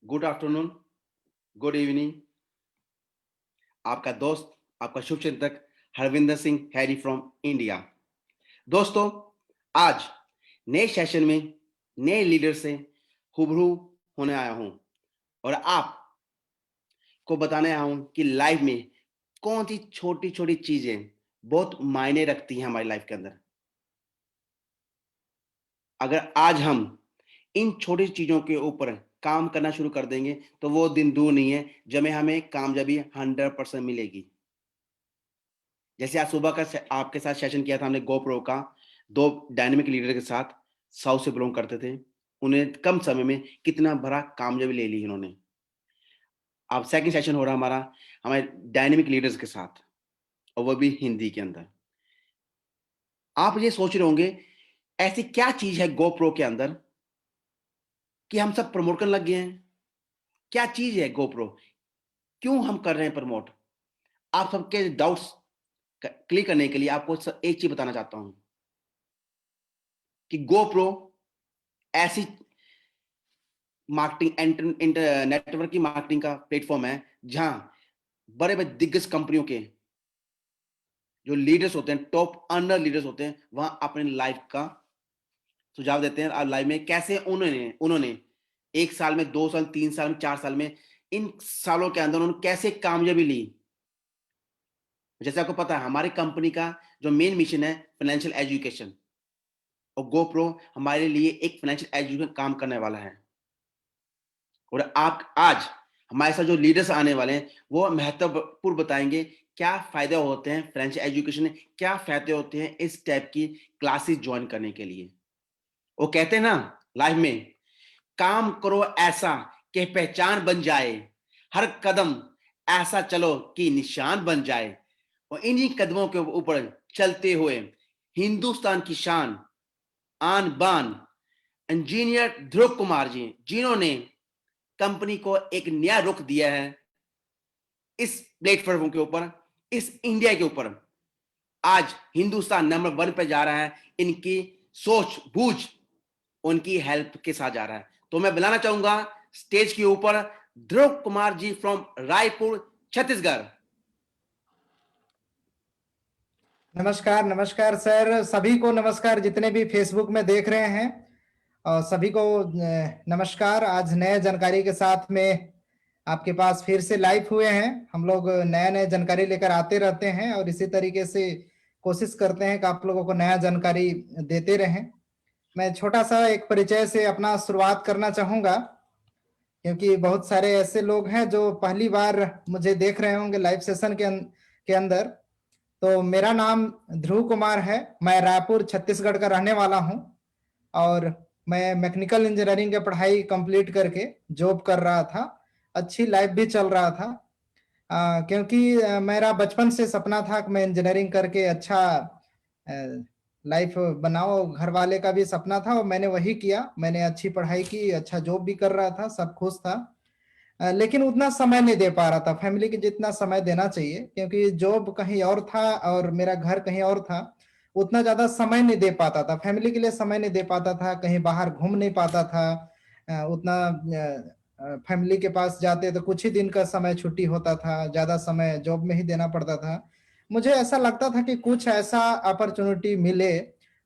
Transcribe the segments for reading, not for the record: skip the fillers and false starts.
Good afternoon, good evening. आपका दोस्त, आपका शुभचिंतक Harvinder Singh Harry from India. दोस्तों, आज नए सेशन में नए लीडर से रूबरू होने आया हूं और आपको बताने आया हूं कि लाइफ में कौन सी छोटी छोटी चीजें बहुत मायने रखती हैं हमारी लाइफ के अंदर। अगर आज हम इन छोटी चीजों के ऊपर काम करना शुरू कर देंगे तो वो दिन दूर नहीं है जब में हमें कामयाबी 100% मिलेगी। जैसे आज सुबह का आपके साथ सेशन किया था हमने गोप्रो का, दो डायनेमिक लीडर के साथ साउथ से बिलोंग करते थे। उन्हें कम समय में कितना बड़ा कामयाबी ले ली इन्होंने। अब सेकंड सेशन हो रहा हमारा हमारे डायनेमिक लीडर्स के साथ, और वो भी हिंदी के अंदर। आप ये सोच रहे होंगे ऐसी क्या चीज है गोप्रो के अंदर कि हम सब प्रमोट करने लग गए हैं। क्या चीज है गोप्रो, क्यों हम कर रहे हैं प्रमोट? आप सबके डाउट्स क्लियर करने के लिए आपको एक चीज बताना चाहता हूं कि गोप्रो ऐसी मार्केटिंग नेटवर्क की मार्केटिंग का प्लेटफॉर्म है जहां बड़े बड़े दिग्गज कंपनियों के जो लीडर्स होते हैं, टॉप अंडर लीडर्स होते हैं, वहां अपने लाइफ का सुझाव देते हैं। और लाइफ में कैसे उन्होंने उन्होंने 1 साल में, 2 साल, 3 साल में, 4 साल में, इन सालों के अंदर उन्होंने कैसे कामयाबी ली। जैसे आपको पता है हमारी कंपनी का जो मेन मिशन है फाइनेंशियल एजुकेशन, और गोप्रो हमारे लिए एक फाइनेंशियल एजुकेशन काम करने वाला है। और आप आज हमारे साथ जो लीडर्स आने वाले हैं वो महत्वपूर्ण बताएंगे क्या फायदे होते हैं फाइनेंशियल एजुकेशन में, क्या फायदे होते हैं इस टाइप की क्लासेस ज्वाइन करने के लिए। वो कहते हैं ना लाइफ में, काम करो ऐसा कि पहचान बन जाए, हर कदम ऐसा चलो कि निशान बन जाए, और इन्हीं कदमों के ऊपर चलते हुए हिंदुस्तान की शान आन बान इंजीनियर ध्रुव कुमार जी, जिन्होंने कंपनी को एक नया रुख दिया है इस प्लेटफॉर्म के ऊपर, इस इंडिया के ऊपर। आज हिंदुस्तान नंबर 1 पे जा रहा है, इनकी सोच बूझ उनकी हेल्प के साथ जा रहा है। तो मैं बुलाना चाहूंगा स्टेज के ऊपर ध्रुव कुमार जी फ्रॉम रायपुर, छत्तीसगढ़। नमस्कार नमस्कार सर, सभी को नमस्कार जितने भी फेसबुक में देख रहे हैं, और सभी को नमस्कार। आज नए जानकारी के साथ में आपके पास फिर से लाइव हुए हैं। हम लोग नया नया जानकारी लेकर आते रहते हैं और इसी तरीके से कोशिश करते हैं कि आप लोगों को नया जानकारी देते रहें। मैं छोटा सा एक परिचय से अपना शुरुआत करना चाहूँगा, क्योंकि बहुत सारे ऐसे लोग हैं जो पहली बार मुझे देख रहे होंगे लाइव सेशन के अंदर। तो मेरा नाम ध्रुव कुमार है, मैं रायपुर छत्तीसगढ़ का रहने वाला हूं और मैं मैकेनिकल इंजीनियरिंग की पढ़ाई कंप्लीट करके जॉब कर रहा था। अच्छी लाइफ भी चल रहा था, क्योंकि मेरा बचपन से सपना था कि मैं इंजीनियरिंग करके अच्छा लाइफ बनाओ। घर वाले का भी सपना था और मैंने वही किया। मैंने अच्छी पढ़ाई की, अच्छा जॉब भी कर रहा था, सब खुश था। लेकिन उतना समय नहीं दे पा रहा था फैमिली के जितना समय देना चाहिए, क्योंकि जॉब कहीं और था और मेरा घर कहीं और था। उतना ज्यादा समय नहीं दे पाता था, फैमिली के लिए समय नहीं दे पाता था, कहीं बाहर घूम नहीं पाता था। उतना फैमिली के पास जाते तो कुछ ही दिन का समय छुट्टी होता था, ज्यादा समय जॉब में ही देना पड़ता था। मुझे ऐसा लगता था कि कुछ ऐसा अपॉर्चुनिटी मिले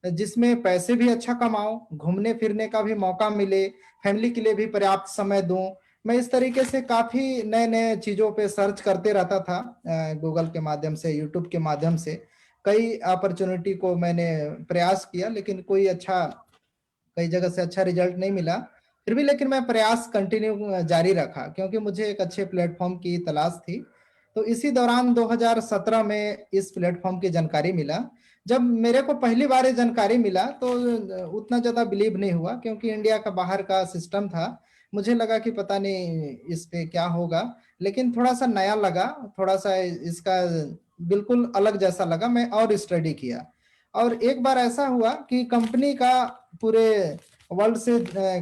जिसमें पैसे भी अच्छा कमाओ, घूमने फिरने का भी मौका मिले, फैमिली के लिए भी पर्याप्त समय दूं। मैं इस तरीके से काफी नए नए चीजों पे सर्च करते रहता था, गूगल के माध्यम से, यूट्यूब के माध्यम से। कई अपॉर्चुनिटी को मैंने प्रयास किया, लेकिन कोई अच्छा, कई जगह से अच्छा रिजल्ट नहीं मिला। फिर भी लेकिन मैं प्रयास कंटिन्यू जारी रखा, क्योंकि मुझे एक अच्छे प्लेटफॉर्म की तलाश थी। तो इसी दौरान 2017 में इस प्लेटफॉर्म की जानकारी मिला। जब मेरे को पहली बार ये जानकारी मिला तो उतना ज्यादा बिलीव नहीं हुआ, क्योंकि इंडिया का बाहर का सिस्टम था। मुझे लगा कि पता नहीं इस पे क्या होगा, लेकिन थोड़ा सा नया लगा, थोड़ा सा इसका बिल्कुल अलग जैसा लगा। मैं और स्टडी किया, और एक बार ऐसा हुआ कि कंपनी का पूरे वर्ल्ड से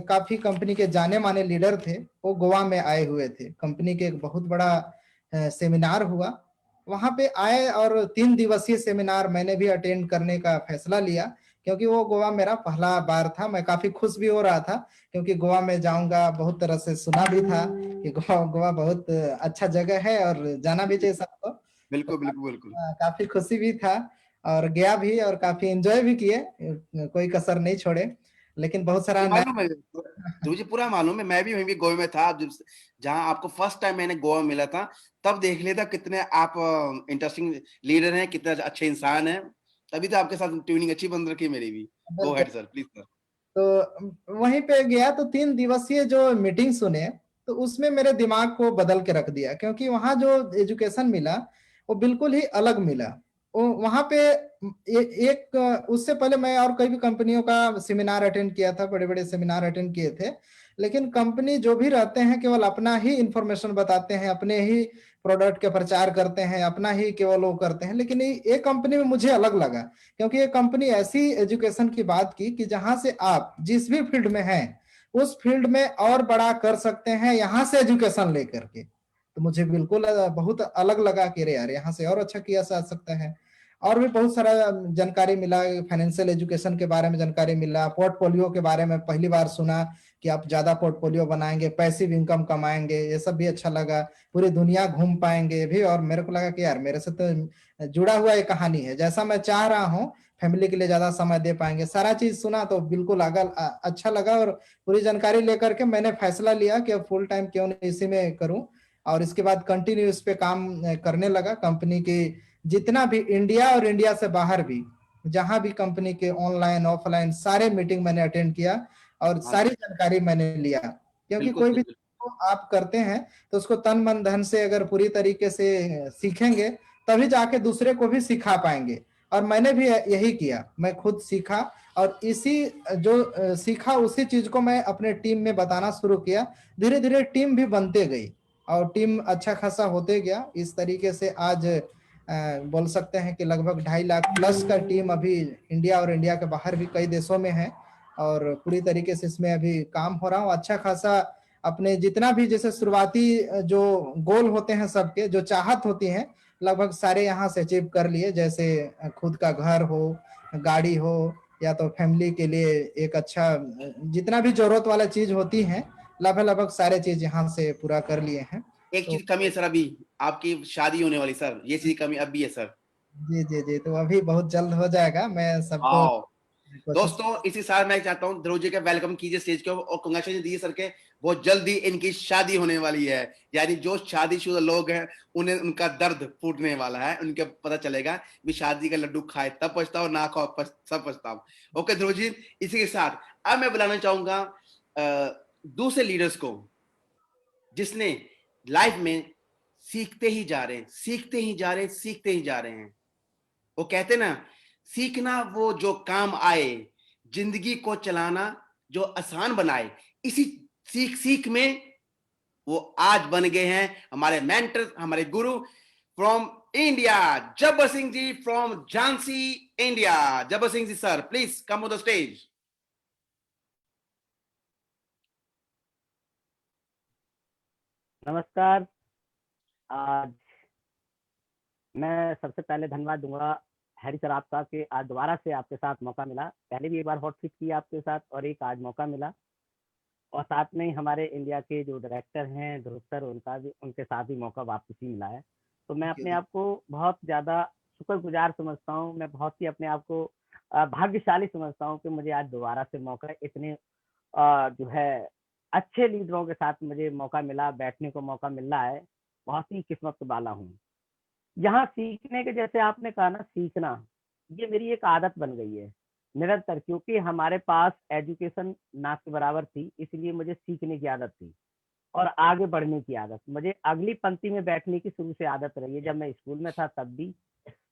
काफी कंपनी के जाने माने लीडर थे, वो गोवा में आए हुए थे। कंपनी के एक बहुत बड़ा सेमिनार हुआ, वहां पे आए और 3 दिवसीय सेमिनार मैंने भी अटेंड करने का फैसला लिया, क्योंकि वो गोवा मेरा पहला बार था। मैं काफी खुश भी हो रहा था क्योंकि गोवा में जाऊंगा, बहुत तरह से सुना भी था कि गोवा गोवा बहुत अच्छा जगह है और जाना भी चाहिए सबको। तो बिल्कुल बिल्कुल बिल्कुल। काफी खुशी भी था और गया भी और काफी एंजॉय भी किए, कोई कसर नहीं छोड़े। लेकिन बहुत सारा मुझे नया मालूम है, तो मुझे पूरा मालूम है, मैं भी वहीं भी गोवा में था जब, जहाँ आपको फर्स्ट टाइम मैंने गोवा में मिला था, तब देख लिया था कितने आप इंटरेस्टिंग लीडर हैं, कितने अच्छे इंसान हैं। तभी तो आपके साथ ट्यूनिंग अच्छी बन रखी है मेरी भी। गो बिल्कुल। Head sir, please sir. तो वहीं पे गया तो 3 दिवसीय जो मीटिंग सुने, तो उसमें मेरे दिमाग को बदल के रख दिया, क्योंकि वहां जो एजुकेशन मिला वो बिल्कुल ही अलग मिला। वो वहां पे एक उससे पहले मैं और कई भी कंपनियों का सेमिनार अटेंड किया था, बड़े बड़े सेमिनार अटेंड किए थे। लेकिन कंपनी जो भी रहते हैं केवल अपना ही इंफॉर्मेशन बताते हैं, अपने ही प्रोडक्ट के प्रचार करते हैं, अपना ही केवल वो करते हैं। लेकिन ये कंपनी में मुझे अलग लगा, क्योंकि ये कंपनी ऐसी एजुकेशन की बात की कि जहां से आप जिस भी फील्ड में हैं उस फील्ड में और बड़ा कर सकते हैं यहां से एजुकेशन लेकर के। तो मुझे बिल्कुल बहुत अलग लगा कि अरे यार, यहाँ से और अच्छा किया जा सकता है। और भी बहुत सारा जानकारी मिला, फाइनेंशियल एजुकेशन के बारे में जानकारी मिला, पोर्टफोलियो के बारे में पहली बार सुना कि आप ज्यादा पोर्टफोलियो बनाएंगे, पैसिव इनकम कमाएंगे, ये सब भी अच्छा लगा। पूरी दुनिया घूम पाएंगे भी, और मेरे को लगा कि यार मेरे से तो जुड़ा हुआ एक कहानी है, जैसा मैं चाह रहा हूँ फैमिली के लिए ज्यादा समय दे पाएंगे। सारा चीज सुना तो बिल्कुल अच्छा लगा, और पूरी जानकारी लेकर के मैंने फैसला लिया कि अब फुल टाइम क्यों नहीं इसी में करूं। और इसके बाद कंटिन्यू इस पे काम करने लगा। कंपनी की जितना भी इंडिया और इंडिया से बाहर भी जहां भी कंपनी के ऑनलाइन ऑफलाइन सारे मीटिंग मैंने अटेंड किया और हाँ सारी सर, जानकारी मैंने लिया। क्योंकि बिल्कुल कोई सर, भी बिल्कुल। को आप करते हैं तो उसको तन मन धन से अगर पूरी तरीके से सीखेंगे तभी जाके दूसरे को भी सिखा पाएंगे। और मैंने भी यही किया, मैं खुद सीखा और इसी जो सीखा उसी चीज को मैं अपने टीम में बताना शुरू किया। धीरे धीरे टीम भी बनते गई और टीम अच्छा खासा होते गया। इस तरीके से आज बोल सकते हैं कि लगभग 2.5 लाख प्लस का टीम अभी इंडिया और इंडिया के बाहर भी कई देशों में है। और पूरी तरीके से इसमें अभी काम हो रहा हूँ अच्छा खासा। अपने जितना भी जैसे शुरुआती जो गोल होते हैं सबके, जो चाहत होती है, लगभग सारे यहाँ से अचीव कर लिए। जैसे खुद का घर हो, गाड़ी हो, या तो फैमिली के लिए एक अच्छा जितना भी जरूरत वाला चीज होती है, लगभग लगभग सारे चीज यहाँ से पूरा कर लिए हैं। एक तो चीज कमी है सर, अभी आपकी शादी होने वाली सर, ये चीज कमी अब भी है सर। जी जी जी, तो अभी बहुत जल्द हो जाएगा। मैं सबको वाओ। कोशिश। दोस्तों, इसी साल मैं चाहता हूँ ध्रुव जी का वेलकम कीजिए स्टेज को, और कंग्रेचुलेशन दीजिए सर के। बहुत जल्दी इनकी शादी होने वाली है। यानी जो शादीशुदा लोग हैं उन्हें उनका दर्द फूटने वाला है, उनके पता चलेगा भी शादी का लड्डू खाए तब पछताओ, ना खाओ सब पछताओ। ओके ध्रुव जी, इसी के साथ अब मैं बुलाना चाहूंगा दूसरे लीडर्स को, जिसने लाइफ में सीखते ही जा रहे हैं, सीखते ही जा रहे हैं, सीखते ही जा रहे हैं। वो कहते ना, सीखना वो जो काम आए, जिंदगी को चलाना जो आसान बनाए। इसी सीख सीख में वो आज बन गए हैं हमारे मेंटर, हमारे गुरु from India, Jabbar Singh ji from Jhansi, India. Jabbar Singh ji sir, please come on the stage. नमस्कार। आज मैं सबसे पहले धन्यवाद दूंगा हैरी सर आपका कि आज दोबारा से आपके साथ मौका मिला। पहले भी एक बार हॉट सीट किया आपके साथ और एक आज मौका मिला, और साथ में ही हमारे इंडिया के जो डायरेक्टर हैं ध्रुव सर, उनका भी उनके साथ भी मौका वापस ही मिला है। तो मैं अपने आप को बहुत ज़्यादा शुक्रगुजार समझता हूँ। मैं बहुत ही अपने आप को भाग्यशाली समझता हूँ कि मुझे आज दोबारा से मौका इतने जो है अच्छे लीडरों के साथ मुझे मौका मिला, बैठने को मौका मिल रहा है। बहुत ही किस्मत वाला हूँ। यहाँ सीखने के, जैसे आपने कहा ना, सीखना ये मेरी एक आदत बन गई है निरंतर, क्योंकि हमारे पास एजुकेशन ना के बराबर थी, इसलिए मुझे सीखने की आदत थी और आगे बढ़ने की आदत। मुझे अगली पंक्ति में बैठने की शुरू से आदत रही है। जब मैं स्कूल में था तब भी,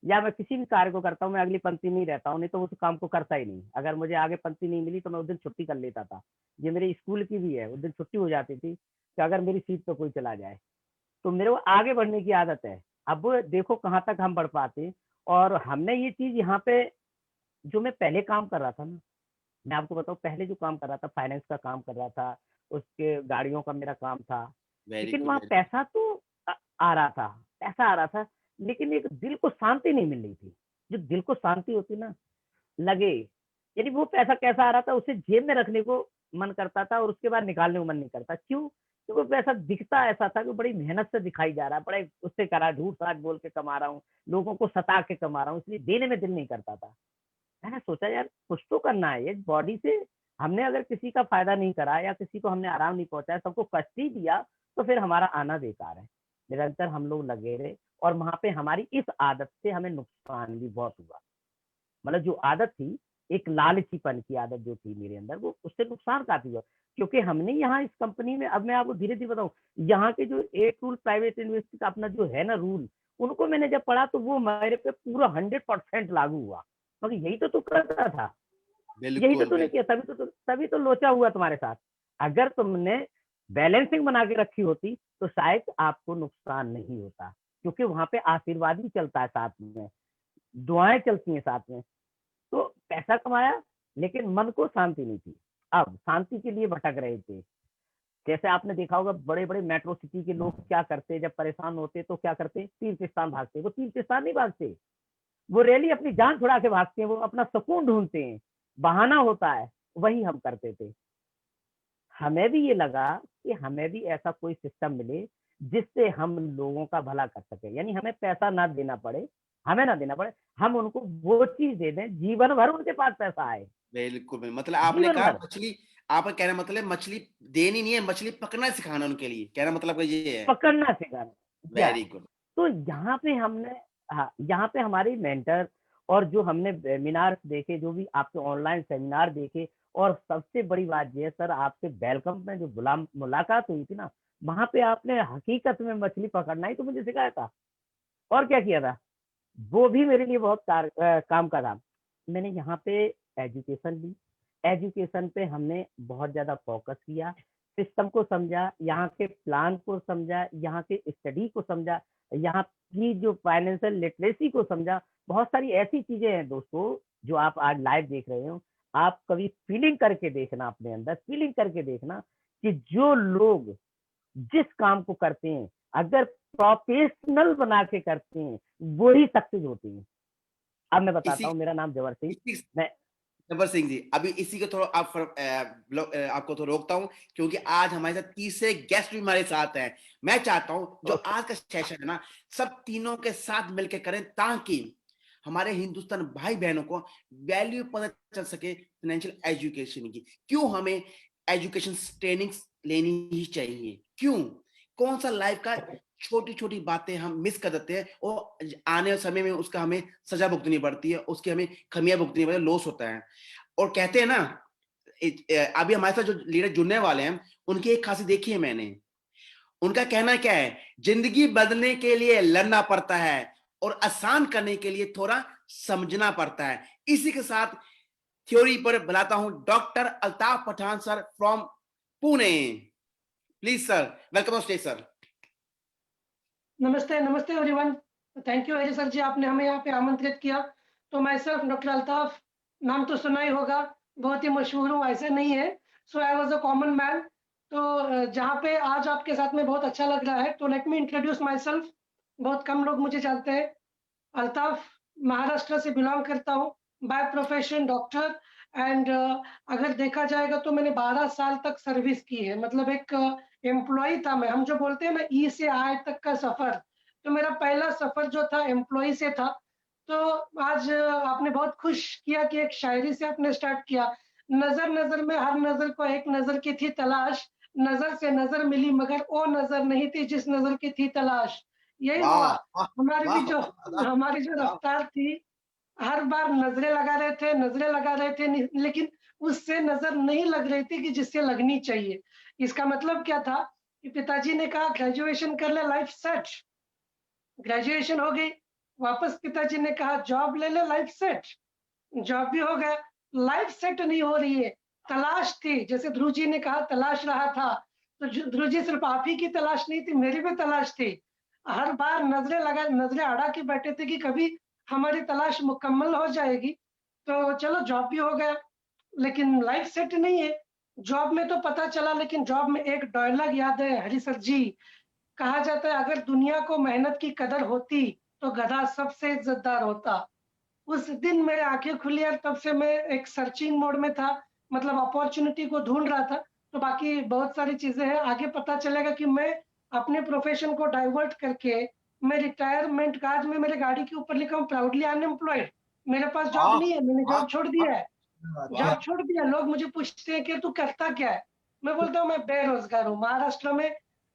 या मैं किसी भी कार्य को करता हूँ, मैं अगली पंक्ति में ही रहता हूँ, नहीं तो उस काम को करता ही नहीं। अगर मुझे आगे पंक्ति नहीं मिली तो मैं उस दिन छुट्टी कर लेता था। ये मेरे स्कूल की भी है, उस दिन छुट्टी हो जाती थी कि अगर मेरी सीट पे कोई चला जाए। तो मेरे को आगे बढ़ने की आदत है। अब देखो कहाँ तक हम बढ़ पाते। और हमने ये चीज यहाँ पे, जो मैं पहले काम कर रहा था ना, मैं आपको बताऊं, पहले जो काम कर रहा था, फाइनेंस का काम कर रहा था, उसके गाड़ियों का मेरा काम था। वेरी लेकिन गुड, वहाँ वेरी गुड। पैसा तो आ रहा था, पैसा आ रहा था, लेकिन एक दिल को शांति नहीं मिल रही थी। जो दिल को शांति होती ना, लगे यानी वो पैसा कैसा आ रहा था, उसे जेब में रखने को मन करता था और उसके बाद निकालने को मन नहीं करता। क्यों? क्योंकि वो पैसा दिखता ऐसा था कि बड़ी मेहनत से दिखाई जा रहा है, बड़े उससे करा, झूठ-साठ बोल के कमा रहा हूँ, लोगों को सता के कमा रहा हूँ, इसलिए देने में दिल नहीं करता था। मैंने सोचा यार कुछ तो करना है, ये बॉडी से हमने अगर किसी का फ़ायदा नहीं करा या किसी को हमने आराम नहीं पहुँचाया, सबको कष्ट ही दिया, तो फिर हमारा आना बेकार है। निरंतर हम लोग लगे रहे और वहाँ पे हमारी इस आदत से हमें नुकसान भी बहुत हुआ। मतलब जो आदत थी, एक लालचीपन की आदत जो थी मेरे अंदर, वो उससे नुकसान काफ़ी हुआ। क्योंकि हमने यहाँ इस कंपनी में, अब मैं आपको धीरे-धीरे बताऊँ, यहाँ के जो 8 रूल प्राइवेट इन्वेस्टी का अपना जो है ना रूल, उनको मैंने जब पढ़ा तो वो मेरे पे पूरा 100% लागू हुआ। मगर यही तो तू करता था, यही तो बिल्कुल, तूने किया, तभी तो लोचा हुआ तुम्हारे साथ। अगर तुमने बैलेंसिंग बना के रखी होती, तो शायद आपको नुकसान नहीं होता। क्योंकि वहाँ पे आशीर्वाद ही चलता है साथ में, दुआएँ चलती हैं साथ में। तो पैसा कमाया, लेकिन मन को शांति नहीं थी। अब शांति के लिए भटक रहे थे। जैसे आपने देखा होगा बड़े-बड़े मेट्रो सिटी के लोग क्या करते, जब परेशान होते तो क्या करते, तीर्थ स्थान भागते। वो तीर्थ स्थान नहीं भागते, वो रैली अपनी जान छुड़ा के भागते हैं, वो अपना सुकून ढूँढते हैं। बहाना होता है, वही हम करते थे। हमें भी ये लगा कि हमें भी ऐसा कोई सिस्टम मिले, जिससे हम लोगों का भला कर सकें। यानी हमें पैसा ना देना पड़े, हमें ना देना पड़े, हम उनको वो चीज़ दे दें, जीवन भर उनके पास पैसा आए, बिल्कुल, मतलब आपने जीवन कहा भर। मछली, आपका कहने का मतलब मछली देनी नहीं है, मछली पकड़ना सिखाना उनके लिए, कहने का मतलब आपका ये है। पकड़ना सिखाना। या वेरी गुड। तो यहाँ पे हमने, हाँ, यहाँ पे हमारी मेंटर और जो हमने वेबिनार देखे, जो भी आपके ऑनलाइन सेमिनार देखे, और सबसे बड़ी बात ये है सर, आपसे वेलकम में जो मुलाकात हुई थी ना, वहाँ पे आपने हकीकत में मछली पकड़ना ही तो मुझे सिखाया था। और क्या किया था? वो भी मेरे लिए बहुत काम का था। मैंने यहाँ पे एजुकेशन ली, एजुकेशन पे हमने बहुत ज़्यादा फ़ोकस किया, सिस्टम को समझा, यहाँ के प्लान को समझा, यहाँ के स्टडी को समझा, यहाँ की जो फाइनेंशियल लिटरेसी को समझा। बहुत सारी ऐसी चीज़ें हैं दोस्तों, जो आप आज लाइव देख रहे हो। आप कभी फीलिंग करके देखना अपने अंदर, फीलिंग करके देखना कि जो लोग जिस काम को करते हैं, अगर प्रोफेशनल बना के करते हैं, वो ही सक्सेस होती हैं। अब मैं बताता इसी हूँ, मेरा नाम जवर सिंह, इसी मैं जब्बर सिंह जी, अभी इसी को थोड़ा आपको थोड़ा रोकता हूँ, क्योंकि आज हमारे साथ तीसरे गेस्ट भी हमारे साथ हैं। मैं चाहता हूँ जो आज का सेशन है ना, सब तीनों के साथ मिलकर करें, ताकि हमारे हिंदुस्तान भाई बहनों को वैल्यू पता चल सके फाइनेंशियल एजुकेशन की। क्यों हमें एजुकेशन ट्रेनिंग लेनी ही चाहिए, क्यों, कौन सा लाइफ का छोटी छोटी बातें हम मिस कर देते हैं और आने वाले समय में उसका हमें सजा भुगतनी पड़ती है, उसकी हमें खमियां भुगतनी पड़ती है, लॉस होता है। और कहते हैं ना, अभी हमारे साथ जो लीडर जुड़ने वाले हैं, उनकी एक खासी देखी है मैंने। उनका कहना क्या है, जिंदगी बदलने के लिए लड़ना पड़ता है और आसान करने के लिए थोड़ा समझना पड़ता है। इसी के साथ थ्योरी पर बुलाता हूं doctor Altaf Pathan sir from Pune. Please sir, welcome on stage sir. नमस्ते, नमस्ते everyone. Thank you Hari sir ji, आपने हमें यहाँ पे आमंत्रित किया। तो मैं सिर्फ डॉक्टर अल्ताफ, नाम तो सुना ही होगा, बहुत ही मशहूर हूँ, ऐसे नहीं है। So I was a common man. तो जहाँ पे आज आपके साथ में बहुत अच्छा लग रहा है, तो let me introduce my self. बहुत कम लोग मुझे जानते हैं। अल्ताफ महाराष्ट्र से बिलोंग करता हूँ, बाय प्रोफेशन डॉक्टर। एंड अगर देखा जाएगा तो मैंने 12 साल तक सर्विस की है, मतलब एक एम्प्लॉय था मैं। हम जो बोलते हैं ना, ई से आय तक का सफर, तो मेरा पहला सफर जो था एम्प्लॉय से था। तो आज आपने बहुत खुश किया कि एक शायरी से आपने स्टार्ट किया। नजर नजर में हर नजर को एक नजर की थी तलाश, नजर से नजर मिली मगर वो नजर नहीं थी जिस नजर की थी तलाश। यही हुआ। वाह वाह हमारी भी वाह जो वाह हमारी जो वाह। रफ्तार थी, हर बार नजरें लगा रहे थे, नजरें लगा रहे थे, लेकिन उससे नजर नहीं लग रही थी कि जिससे लगनी चाहिए। इसका मतलब क्या था कि पिताजी ने कहा ग्रेजुएशन कर ले, लाइफ सेट। ग्रेजुएशन हो गई, वापस पिताजी ने कहा जॉब ले ले, लाइफ सेट। जॉब भी हो गया, लाइफ सेट नहीं हो रही है। तलाश थी, जैसे ध्रुव जी ने कहा तलाश रहा था, तो ध्रुव जी सिर्फ आप ही की तलाश नहीं थी, मेरी भी तलाश थी। हर बार नजरें अड़ा के बैठे थे कि कभी हमारी तलाश मुकम्मल हो जाएगी। तो चलो जॉब भी हो गया, लेकिन लाइफ सेट नहीं है। जॉब में तो पता चला, लेकिन जॉब में एक डायलॉग याद है हरी सर जी, कहा जाता है अगर दुनिया को मेहनत की कदर होती तो गधा सबसे इज्जतदार होता। उस दिन मेरे आंखें खुली और तब से मैं एक सर्चिंग मोड में था, मतलब अपॉर्चुनिटी को ढूंढ रहा था। तो बाकी बहुत सारी चीजें हैं, आगे पता चलेगा कि मैं अपने प्रोफेशन को डाइवर्ट करके मैं रिटायरमेंट का, आज मैं मेरे गाड़ी के ऊपर लिखा हूँ प्राउडली अनएम्प्लॉयड। मेरे पास जॉब वाह नहीं है, मैंने वाह जॉब छोड़ वाह दिया है। वाह। जॉब छोड़ दिया। लोग मुझे पूछते हैं कि तू करता क्या है? मैं बोलता हूँ मैं बेरोजगार हूँ। महाराष्ट्र में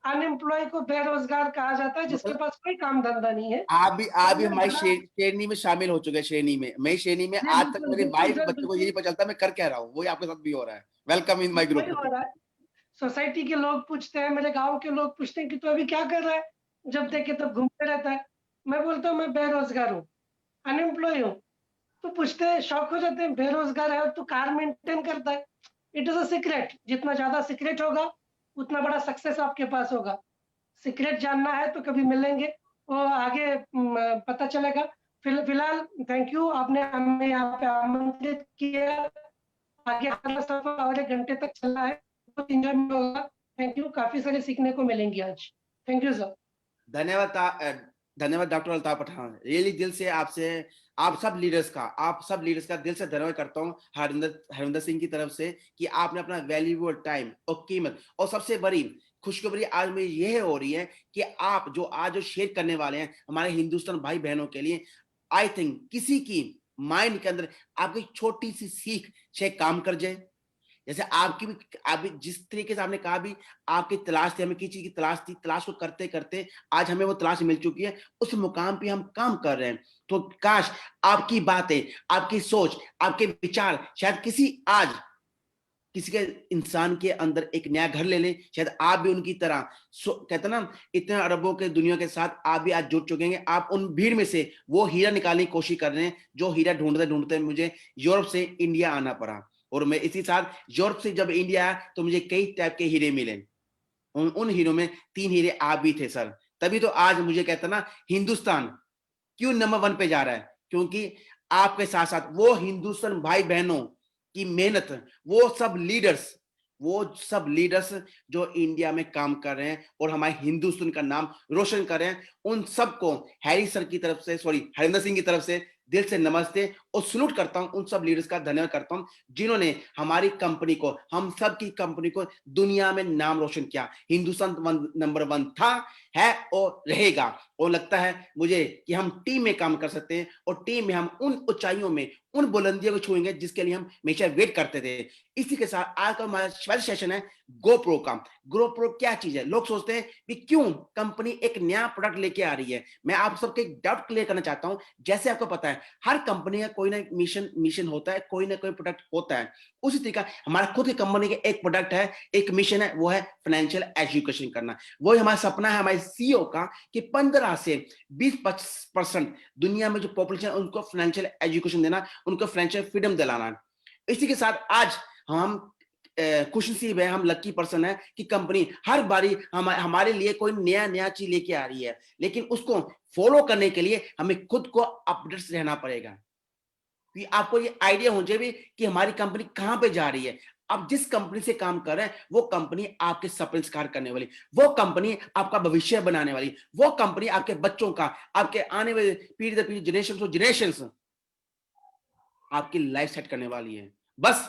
अनएम्प्लॉय को बेरोजगार कहा जाता है, जिसके मतलब पास कोई काम धंधा नहीं है। आप और भी मैं हमारी बड़ा श्रेणी में शामिल हो चुके हैं। श्रेणी में, मैं श्रेणी में जी आज तक बिल्कुल, मेरी बिल्कुल वाइफ सर, बच्चों को यही बिल्कुल। पता चलता है मैं कर क्या रहा हूँ। वही आपके साथ भी हो रहा है। वेलकम इन माय वही ग्रुप। हो रहा है। सोसाइटी के लोग पूछते हैं, मेरे गाँव के लोग पूछते हैं कि तू अभी क्या कर रहा है? जब देखे तब घूमते रहता है। मैं बोलता हूँ मैं बेरोजगार हूँ, अनएम्प्लॉय हूँ। तो पूछते हैं, शॉक हो जाते हैं, बेरोजगार है और तू कार मेंटेन करता है। It is a secret. जितना ज्यादा सीक्रेट होगा, उतना बड़ा सक्सेस आपके पास होगा। सीक्रेट जानना है तो कभी मिलेंगे, वो आगे पता चलेगा। फिलहाल थैंक यू, आपने हमें यहाँ पे आमंत्रित किया। आगे हमारा सफर और 1 घंटे तक चलना है, बहुत एंजॉय होगा। थैंक यू, काफी सारे सीखने को मिलेंगे आज। Thank you sir. धन्यवाद धन्यवाद डॉक्टर अल्ताफ पठान। रियली दिल से आपसे, आप सब लीडर्स का दिल से धन्यवाद करता हूँ हरविंदर सिंह की तरफ से कि आपने अपना वैल्यूएबल टाइम और कीमत, और सबसे बड़ी खुशखबरी आज में यह हो रही है कि आप जो शेयर करने वाले हैं हमारे हिंदुस्तान भाई बहनों के लिए, आई थिंक किसी की माइंड के अंदर आपकी छोटी सी सीख से काम कर जाए। जैसे आपकी भी, आप भी जिस तरीके से आपने कहा भी, आपकी तलाश थी, हमें किसी चीज की तलाश थी, तलाश को करते करते आज हमें वो तलाश मिल चुकी है, उस मुकाम पे हम काम कर रहे हैं। तो काश आपकी बातें, आपकी सोच, आपके विचार शायद किसी के इंसान के अंदर एक नया घर ले ले। शायद आप भी उनकी तरह कहते ना, इतने अरबों के दुनिया के साथ आप भी आज जुड़ चुके हैं। आप उन भीड़ में से वो हीरा निकालने की कोशिश कर रहे हैं जो हीरा ढूंढते ढूंढते मुझे यूरोप से इंडिया आना पड़ा, और मैं इसी साथ यूरोप से जब इंडिया आया तो मुझे कई टाइप के हीरे मिले। उन हीरों में 3 हीरे आप भी थे सर। तभी तो आज मुझे कहता ना, हिंदुस्तान क्यों नंबर 1 पे जा रहा है, क्योंकि आपके साथ साथ वो हिंदुस्तान भाई बहनों की मेहनत, वो सब लीडर्स जो इंडिया में काम कर रहे हैं और हमारे हिंदुस्तान का नाम रोशन कर रहे हैं, उन सबको हैरी सर की तरफ से, सॉरी हरिंदर सिंह की तरफ से दिल से नमस्ते और सलूट करता हूं। उन सब लीडर्स का धन्यवाद करता हूं जिन्होंने हमारी कंपनी को, हम सब की कंपनी को दुनिया में नाम रोशन किया। हिंदुस्तान नंबर 1 था, है और रहेगा। और लगता है मुझे कि हम टीम में काम कर सकते हैं और टीम में हम उन ऊंचाइयों में, उन बुलंदियों को छुएंगे जिसके लिए हम हमेशा वेट करते थे। इसी के साथ आज का हमारा स्पेशल सेशन है गोप्रो का। गोप्रो क्या चीज है? लोग सोचते हैं कि क्यों कंपनी एक नया प्रोडक्ट लेके आ रही है। मैं आप सबके डाउट क्लियर करना चाहता हूं। जैसे आपको पता है हर कंपनी का कोई ना मिशन होता है, कोई ना कोई प्रोडक्ट होता है। उसी तरीका हमारा खुद की कंपनी का एक प्रोडक्ट है, एक मिशन है, वो है फाइनेंशियल एजुकेशन करना। वही हमारा सपना है हमारे सीईओ का कि 15 से 20% दुनिया में जो पॉपुलेशन है उनको फाइनेंशियल एजुकेशन देना, उनको फाइनेंशियल फ्रीडम दिलाना। इसी के साथ आज हम खुश नसीब है, हम लकी पर्सन है कि कंपनी हर बारी हमारे लिए कोई नया चीज लेके आ रही है, लेकिन उसको फॉलो करने के लिए हमें खुद को अपडेट्स रहना पड़ेगा। कि आपको ये आइडिया हो जाए भी कि हमारी कंपनी कहां पे जा रही है। आप जिस कंपनी से काम कर रहे हैं वो कंपनी आपके सपने साकार करने वाली, वो कंपनी आपका भविष्य बनाने वाली, वो कंपनी आपके बच्चों का, आपके आने वाले पीढ़ी दर पीढ़ी, जनरेशन आपकी लाइफ सेट करने वाली है। बस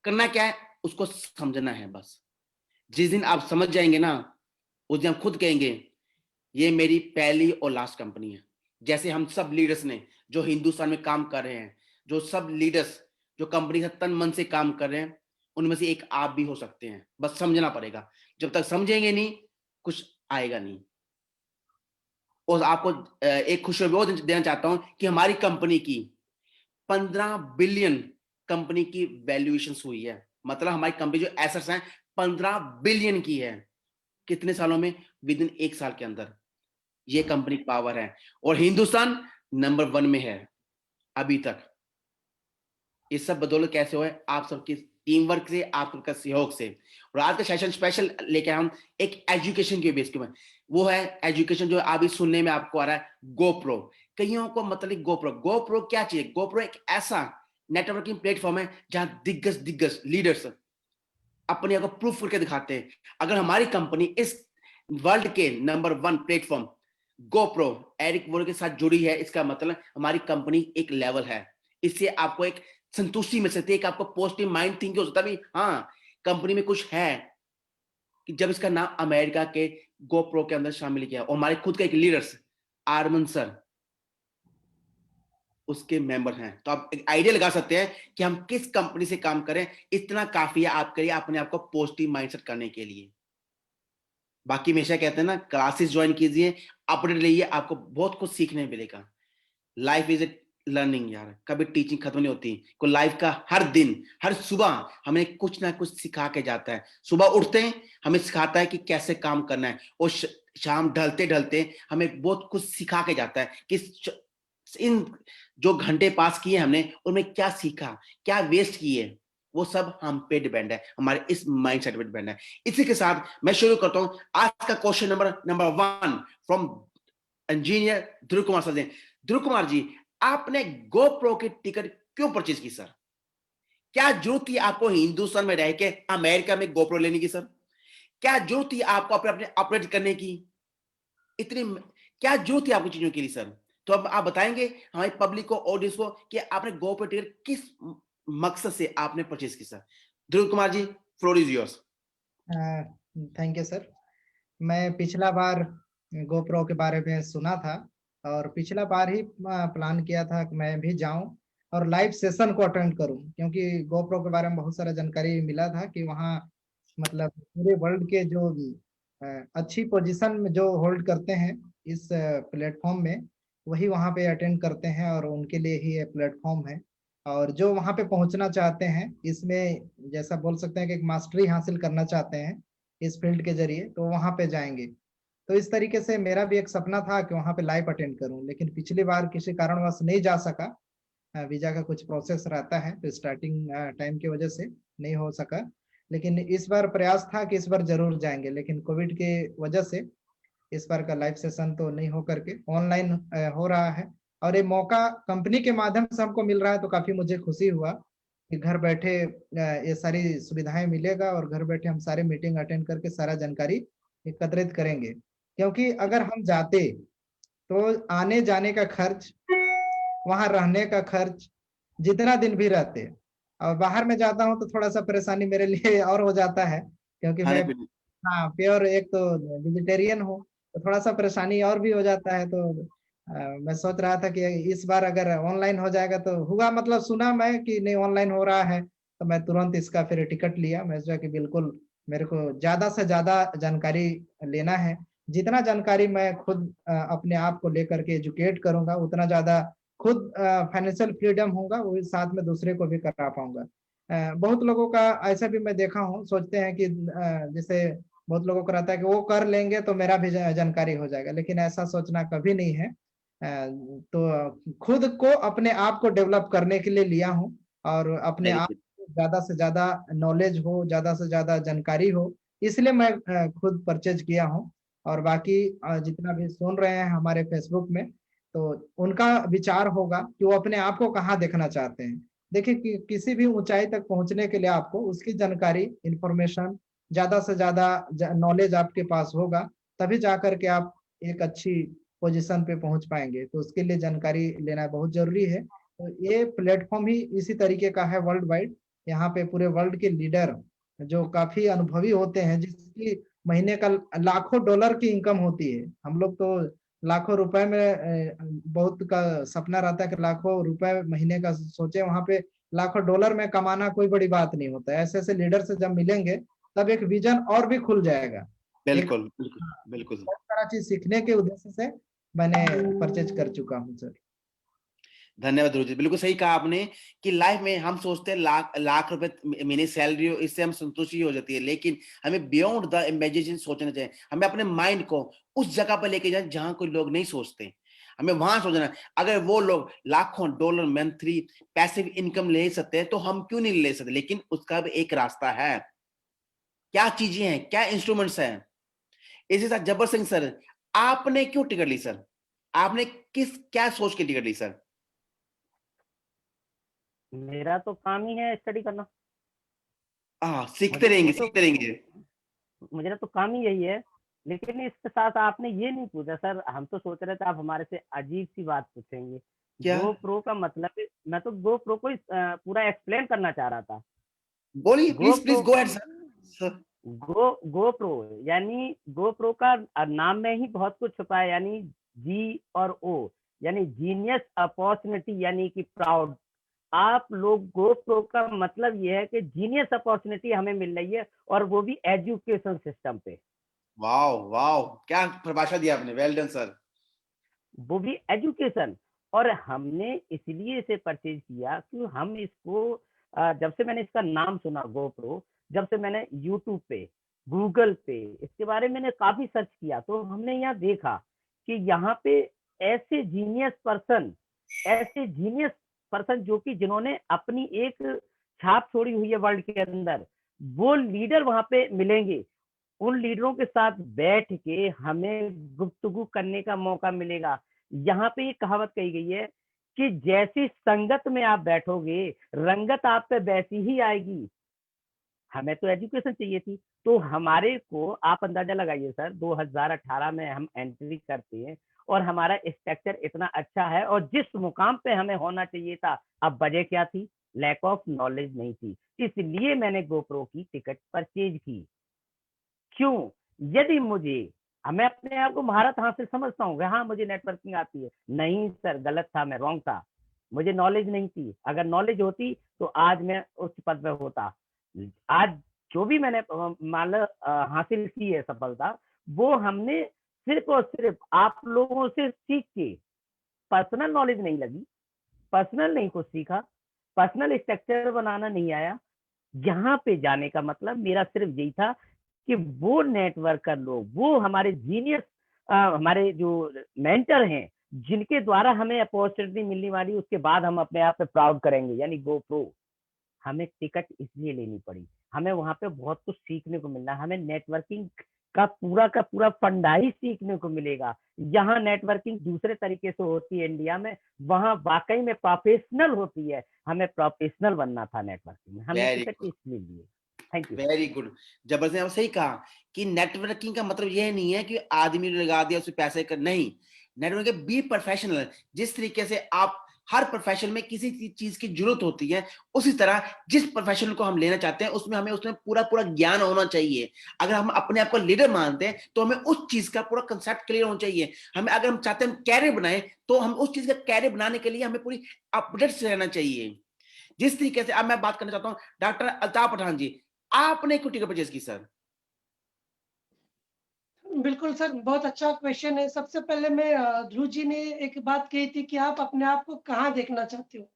करना क्या है, उसको समझना है। बस जिस दिन आप समझ जाएंगे ना, उस दिन आप खुद कहेंगे ये मेरी पहली और लास्ट कंपनी है। जैसे हम सब लीडर्स ने जो हिंदुस्तान में काम कर रहे हैं, जो सब लीडर्स जो कंपनी का तन मन से काम कर रहे हैं, उनमें से एक आप भी हो सकते हैं। बस समझना पड़ेगा। जब तक समझेंगे नहीं, कुछ आएगा नहीं। और आपको एक खुशखबरी और देना चाहता हूं कि हमारी कंपनी की 15 बिलियन कंपनी की वैल्यूएशन हुई है। मतलब हमारी कंपनी जो एसेट्स हैं 15 बिलियन की है। कितने सालों में? विद इन 1 साल के अंदर। ये कंपनी पावर है और हिंदुस्तान नंबर 1 में है अभी तक। ये सब बदौलत कैसे हुआ है? आप सबकी टीम वर्क से, आप सबका सहयोग से। और आज का सेशन स्पेशल लेके हम एक एजुकेशन के बेस के ऊपर, वो है एजुकेशन जो अभी सुनने में आपको आ रहा है गोप्रो। कईयों को मतलब गोप्रो क्या चाहिए? गोप्रो एक ऐसा नेटवर्किंग प्लेटफॉर्म है जहां दिग्गज लीडर्स अपने आप को प्रूफ करके दिखाते हैं। अगर हमारी कंपनी इस वर्ल्ड के नंबर 1 प्लेटफॉर्म गोप्रो एरिक वोरो के साथ जुड़ी है, इसका मतलब हमारी कंपनी एक लेवल है। इससे आपको एक संतुष्टि मिल सकती है, एक आपको पॉजिटिव माइंड थिंकिंग हो सकता है भी, हाँ कंपनी में कुछ है, कि जब इसका नाम अमेरिका के गोप्रो के अंदर शामिल किया और हमारे खुद के एक लीडर्स आरमन सर उसके मेंबर हैं। तो आप एक आइडिया लगा सकते हैं कि हम किस कंपनी से काम करें, इतना काफी है आपके लिए अपने आप को पॉजिटिव माइंडसेट करने के लिए। बाकी हमेशा कहते हैं ना, क्लासेस ज्वाइन कीजिए, अपडेट रहिए, आपको बहुत कुछ सीखने मिलेगा। लाइफ इज ए लर्निंग यार, कभी टीचिंग खत्म नहीं होती। को लाइफ का हर दिन, हर सुबह हमें कुछ ना कुछ सिखा के जाता है। सुबह उठते हैं हमें सिखाता है कि कैसे काम करना है, और शाम ढलते ढलते हमें बहुत कुछ सिखा के जाता है कि इन जो घंटे पास किए हमने उनमें क्या सीखा, क्या वेस्ट किए, वो सब हम पे डिपेंड है, हमारे इस माइंडसेट पे डिपेंड है। इसी के साथ मैं शुरू करता हूं आज का question number 1 from engineer Dhruv Kumar sir. Dhruv Kumar ji, आपने गोप्रो की टिकट क्यों परचेज की सर? क्या जरूरत थी आपको हिंदुस्तान में रह के अमेरिका में गोप्रो लेने की सर? क्या जरूरत थी आपको अपने अपने अपडेट करने की? इतनी क्या जरूरत थी आपको चीजों के लिए सर? तो अब आप बताएंगे हमारी पब्लिक को, ऑडियंस को, कि आपने गोप्रो टिकट किस मकसद से आपने परचेज की sir? Dhruv Kumar ji, floor is yours. Thank you sir. मैं पिछला बार गोप्रो के बारे में सुना था और पिछला बार ही प्लान किया था कि मैं भी जाऊं और लाइव सेशन को अटेंड करूं, क्योंकि गोप्रो के बारे में बहुत सारा जानकारी मिला था कि वहाँ मतलब पूरे वर्ल्ड के जो अच्छी पोजीशन में जो होल्ड करते हैं इस प्लेटफॉर्म में, वही वहाँ पे अटेंड करते हैं और उनके लिए ही ये प्लेटफॉर्म है। और जो वहाँ पे पहुँचना चाहते हैं इसमें, जैसा बोल सकते हैं कि एक मास्टरी हासिल करना चाहते हैं इस फील्ड के जरिए, तो वहाँ पे जाएंगे। तो इस तरीके से मेरा भी एक सपना था कि वहाँ पे लाइव अटेंड करूं, लेकिन पिछली बार किसी कारणवश नहीं जा सका। वीजा का कुछ प्रोसेस रहता है तो स्टार्टिंग टाइम की वजह से नहीं हो सका। लेकिन इस बार प्रयास था कि इस बार जरूर जाएंगे, लेकिन कोविड के वजह से इस बार का लाइव सेशन तो नहीं हो करके ऑनलाइन हो रहा है। और ये मौका कंपनी के माध्यम से हमको मिल रहा है तो काफी मुझे खुशी हुआ कि घर बैठे ये सारी सुविधाएं मिलेगा और घर बैठे हम सारे मीटिंग अटेंड करके सारा जानकारी एकत्रित करेंगे। क्योंकि अगर हम जाते तो आने जाने का खर्च, वहां रहने का खर्च, जितना दिन भी रहते, और बाहर में जाता हूँ तो थोड़ा सा परेशानी मेरे लिए और हो जाता है, क्योंकि खाने मैं, पीने। हाँ, प्योर एक तो वेजिटेरियन हूँ, तो थोड़ा सा परेशानी और भी हो जाता है। तो मैं सोच रहा था कि इस बार अगर ऑनलाइन हो जाएगा तो हुआ, मतलब सुना मैं कि नहीं ऑनलाइन हो रहा है, तो मैं तुरंत इसका फिर टिकट लिया। मैं सोचा कि बिल्कुल मेरे को ज्यादा से ज्यादा जानकारी लेना है। जितना जानकारी मैं खुद अपने आप को लेकर के एजुकेट करूंगा, उतना ज्यादा खुद फाइनेंशियल फ्रीडम होगा, वो साथ में दूसरे को भी करा पाऊंगा। बहुत लोगों का ऐसा भी मैं देखा हूँ, सोचते हैं कि जैसे बहुत लोगों को रहता है कि वो कर लेंगे तो मेरा भी जानकारी हो जाएगा, लेकिन ऐसा सोचना कभी नहीं है। तो खुद को अपने आप को डेवलप करने के लिए लिया हूँ, और अपने वेरी आप गुड। को ज्यादा से ज्यादा नॉलेज हो, ज्यादा से ज्यादा जानकारी हो, इसलिए मैं खुद परचेज किया हूँ। और बाकी जितना भी सुन रहे हैं हमारे फेसबुक में, तो उनका विचार होगा कि वो अपने आप को कहाँ देखना चाहते हैं। देखिए कि किसी भी ऊंचाई तक पहुंचने के लिए आपको उसकी जानकारी, इंफॉर्मेशन, ज्यादा से ज्यादा नॉलेज आपके पास होगा, तभी जाकर के आप एक अच्छी पोजीशन पे पहुंच पाएंगे। तो उसके लिए जानकारी लेना बहुत जरूरी है। तो ये प्लेटफॉर्म ही इसी तरीके का है वर्ल्ड वाइड। यहाँ पे पूरे वर्ल्ड के लीडर जो काफी अनुभवी होते हैं, जिसकी महीने का लाखों डॉलर की इनकम होती है। हम लोग तो लाखों रुपए में बहुत का सपना रहता है कि लाखों रुपए महीने का सोचे, वहां पे लाखों डॉलर में कमाना कोई बड़ी बात नहीं होता है। ऐसे ऐसे लीडर से जब मिलेंगे तब एक विजन और भी खुल जाएगा। एक, बिल्कुल बिल्कुल हाँ, बिल्कुल। बहुत सारा चीज सीखने के उद्देश्य से मैंने परचेज कर चुका हूँ सर। धन्यवाद ध्रुव जी, बिल्कुल सही कहा आपने कि लाइफ में हम सोचते हैं लाख लाख रुपए महीने सैलरी हो, इससे हम संतुष्टि हो जाती है, लेकिन हमें बियॉन्ड द इमेजिनेशन सोचना चाहिए। हमें अपने माइंड को उस जगह पर लेके जाए जहां कोई लोग नहीं सोचते, हमें वहां सोचना है। अगर वो लोग लाखों डॉलर मंथली पैसिव इनकम ले सकते हैं तो हम क्यों नहीं ले सकते? लेकिन उसका भी एक रास्ता है। क्या चीजें हैं, क्या इंस्ट्रूमेंट्स हैं? इसी साथ जब्बर सिंह सर, आपने क्यों टिकट ली सर? आपने किस क्या सोच के टिकट ली सर? मेरा तो काम ही है स्टडी करना। सीखते मुझे रहेंगे तो सीखते रहेंगे। मेरा तो काम ही यही है लेकिन इसके साथ आपने ये नहीं पूछा सर, हम तो सोच रहे थे आप हमारे से अजीब सी बात पूछेंगे। क्या? GoPro का मतलब है, मैं तो GoPro को पूरा एक्सप्लेन करना चाह रहा था। बोलिए, please please GoPro go ahead sir. GoPro यानी GoPro का नाम में ही बहुत कुछ छुपा है, यानी G और O, यानी जीनियस अपॉर्चुनिटी, यानी कि प्राउड। आप लोग GoPro का मतलब ये है कि जीनियस अपॉर्चुनिटी हमें मिल रही है, और वो भी एजुकेशन सिस्टम पे, वाओ वाओ, क्या परिभाषा दिया आपने, वेल डन सर। वो भी एजुकेशन। और हमने इसलिए इसे परचेज किया कि हम इसको जब से मैंने इसका नाम सुना GoPro, जब से मैंने यूट्यूब पे, गूगल पे इसके बारे में मैंने काफी सर्च किया, तो हमने यहाँ देखा कि यहाँ पे ऐसे जीनियस पर्सन, ऐसे जीनियस पर्सन जो कि जिन्होंने अपनी एक छाप छोड़ी हुई है वर्ल्ड के अंदर, वो लीडर वहां पे मिलेंगे। उन लीडरों के साथ बैठ के हमें गुफ्तगू करने का मौका मिलेगा। यहाँ पे ये कहावत कही गई है कि जैसी संगत में आप बैठोगे, रंगत आप पे वैसी ही आएगी। हमें तो एजुकेशन चाहिए थी, तो हमारे को आप अंदाजा लगाइए सर, 2018 में हम एंट्री करते हैं और हमारा स्ट्रक्चर इतना अच्छा है, और जिस मुकाम पे हमें होना चाहिए था, अब वजह क्या थी? लैक ऑफ नॉलेज नहीं थी। इसलिए मैंने GoPro की टिकट परचेज की। क्यों? यदि मुझे, मैं अपने आप को महारत हासिल समझता हूँ, हाँ मुझे नेटवर्किंग आती है, नहीं सर, गलत था, मैं रॉन्ग था, मुझे नॉलेज नहीं थी। अगर नॉलेज होती तो आज मैं उस पद पे होता। आज जो भी मैंने मान लो हासिल की है सफलता, वो हमने सिर्फ और सिर्फ आप लोगों से सीख के, पर्सनल नॉलेज नहीं लगी, पर्सनल नहीं कुछ सीखा, पर्सनल स्ट्रक्चर बनाना नहीं आया। यहाँ पे जाने का मतलब मेरा सिर्फ यही था कि वो नेटवर्कर लोग, वो हमारे जीनियस, हमारे जो मेंटर हैं, जिनके द्वारा हमें अपॉर्चुनिटी मिलने वाली, उसके बाद हम अपने आप पे प्राउड करेंगे, यानी GoPro। हमें टिकट इसलिए लेनी पड़ी, हमें वहां पे बहुत कुछ सीखने को मिलना, हमें नेटवर्किंग का पूरा फंडा ही सीखने को मिलेगा। यहाँ नेटवर्किंग दूसरे तरीके से होती है इंडिया में, वहां वाकई में प्रोफेशनल होती है। हमें प्रोफेशनल बनना था नेटवर्किंग में, हमने वेरी टिकट गुड, इसलिए लिए। Thank you. वेरी गुड, जबरदस्त। आपने सही कहा कि नेटवर्किंग का मतलब यह नहीं है कि आदमी ने लगा दिया उसे पैसे कर, नहीं। Networking be professional. जिस तरीके से आप हर प्रोफेशन में किसी चीज की जरूरत होती है, उसी तरह जिस प्रोफेशन को हम लेना चाहते हैं उसमें पूरा पूरा ज्ञान होना चाहिए। अगर हम अपने आप को लीडर मानते हैं तो हमें उस चीज का पूरा कंसेप्ट क्लियर होना चाहिए। हमें अगर हम चाहते हैं हम कैरियर बनाए, तो हम उस चीज का कैरियर बनाने के लिए हमें पूरी अपडेट्स रहना चाहिए। जिस तरीके से अब मैं बात करना चाहता हूँ डॉक्टर अल्ताफ पठान जी, आपने क्यों टिकट परचेज की सर? बिल्कुल सर, बहुत अच्छा क्वेश्चन है। सबसे पहले मैं ध्रुव जी ने एक बात कही थी कि आप अपने आप को कहाँ देखना चाहते हो,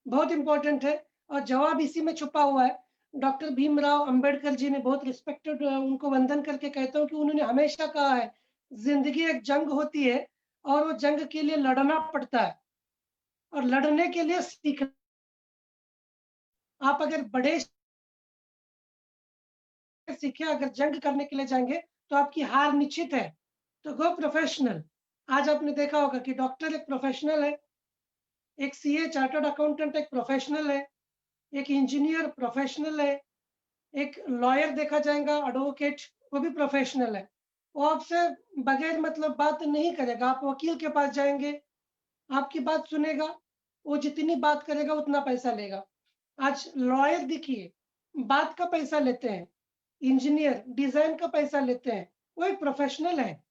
बहुत इंपॉर्टेंट है, और जवाब इसी में छुपा हुआ है। डॉक्टर भीमराव अंबेडकर जी ने, बहुत रिस्पेक्टेड, उनको वंदन करके कहता हूँ कि उन्होंने हमेशा कहा है, जिंदगी एक जंग होती है और वो जंग के लिए लड़ना पड़ता है, और लड़ने के लिए सीखना। आप अगर बड़े सीखे, अगर जंग करने के लिए जाएंगे तो आपकी हार निश्चित है। तो गो प्रोफेशनल। आज आपने देखा होगा कि डॉक्टर एक प्रोफेशनल है, एक सीए चार्टर्ड अकाउंटेंट एक प्रोफेशनल है, एक इंजीनियर प्रोफेशनल है, एक लॉयर देखा जाएगा, एडवोकेट, वो भी प्रोफेशनल है। वो आपसे बगैर मतलब बात नहीं करेगा। आप वकील के पास जाएंगे, आपकी बात सुनेगा, वो जितनी बात करेगा उतना पैसा लेगा। आज लॉयर देखिए, बात का पैसा लेते हैं, इंजीनियर डिजाइन का पैसा लेते हैं, वो एक प्रोफेशनल है।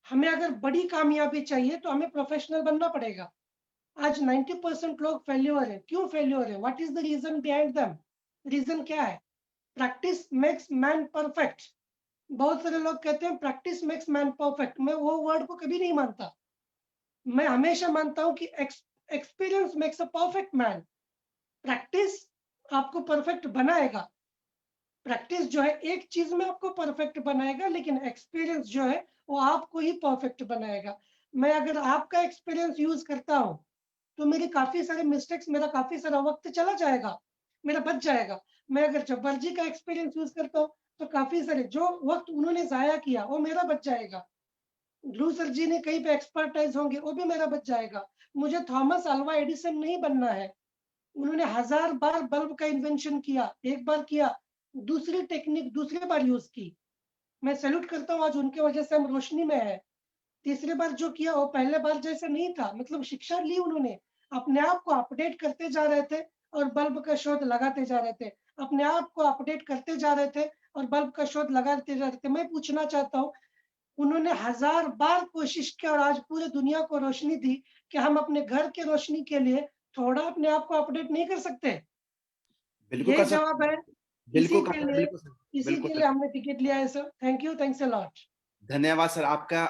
हमें अगर बड़ी कामयाबी चाहिए तो हमें प्रोफेशनल बनना पड़ेगा। आज 90% लोग फेल्योर है। क्यों फेल्योर है? What is the reason behind them? Reason क्या है? Practice makes man perfect. बहुत सारे लोग कहते हैं प्रैक्टिस मेक्स मैन परफेक्ट। मैं वो वर्ड को कभी नहीं मानता। मैं हमेशा मानता हूं कि experience makes a perfect man. Practice आपको परफेक्ट बनाएगा। प्रैक्टिस जो है एक चीज में आपको परफेक्ट बनाएगा, लेकिन एक्सपीरियंस जो है वो आपको ही परफेक्ट बनाएगा। मैं अगर आपका एक्सपीरियंस यूज करता हूं तो मेरी काफी सारे मिस्टेक्स, मेरा काफी सारा वक्त चला जाएगा, मेरा बच जाएगा। मैं अगर जब्बार जी का एक्सपीरियंस यूज करता हूँ तो काफी सारे जो वक्त उन्होंने जाया किया वो मेरा बच जाएगा। ध्रुव सर जी ने कहीं पे एक्सपर्टाइज होंगे, वो भी मेरा बच जाएगा। मुझे थॉमस अल्वा एडिसन नहीं बनना है। उन्होंने 1000 बार बल्ब का इन्वेंशन किया, एक बार किया, दूसरी टेक्निक दूसरी बार यूज की। मैं सैल्यूट करता हूँ, आज उनके वजह से हम रोशनी में है। तीसरी बार जो किया वो पहले बार जैसे नहीं था, मतलब शिक्षा ली उन्होंने, अपने आप को अपडेट करते जा रहे थे और बल्ब का शोध लगाते जा रहे थे, अपने आप को अपडेट करते जा रहे थे और बल्ब का शोध लगाते जा रहे थे। मैं पूछना चाहता हूँ, उन्होंने 1000 बार कोशिश किया और आज पूरे दुनिया को रोशनी दी कि हम अपने घर की रोशनी के लिए थोड़ा अपने आप को अपडेट नहीं कर सकते? बिल्कुल कर यही सकते जवाब हैं, है। बिल्कुल कर सकते हैं, बिल्कुल सर, इसी बिल्कुल के सर। लिए हमने टिकट लिया है sir. Thank you, thanks a lot. धन्यवाद सर आपका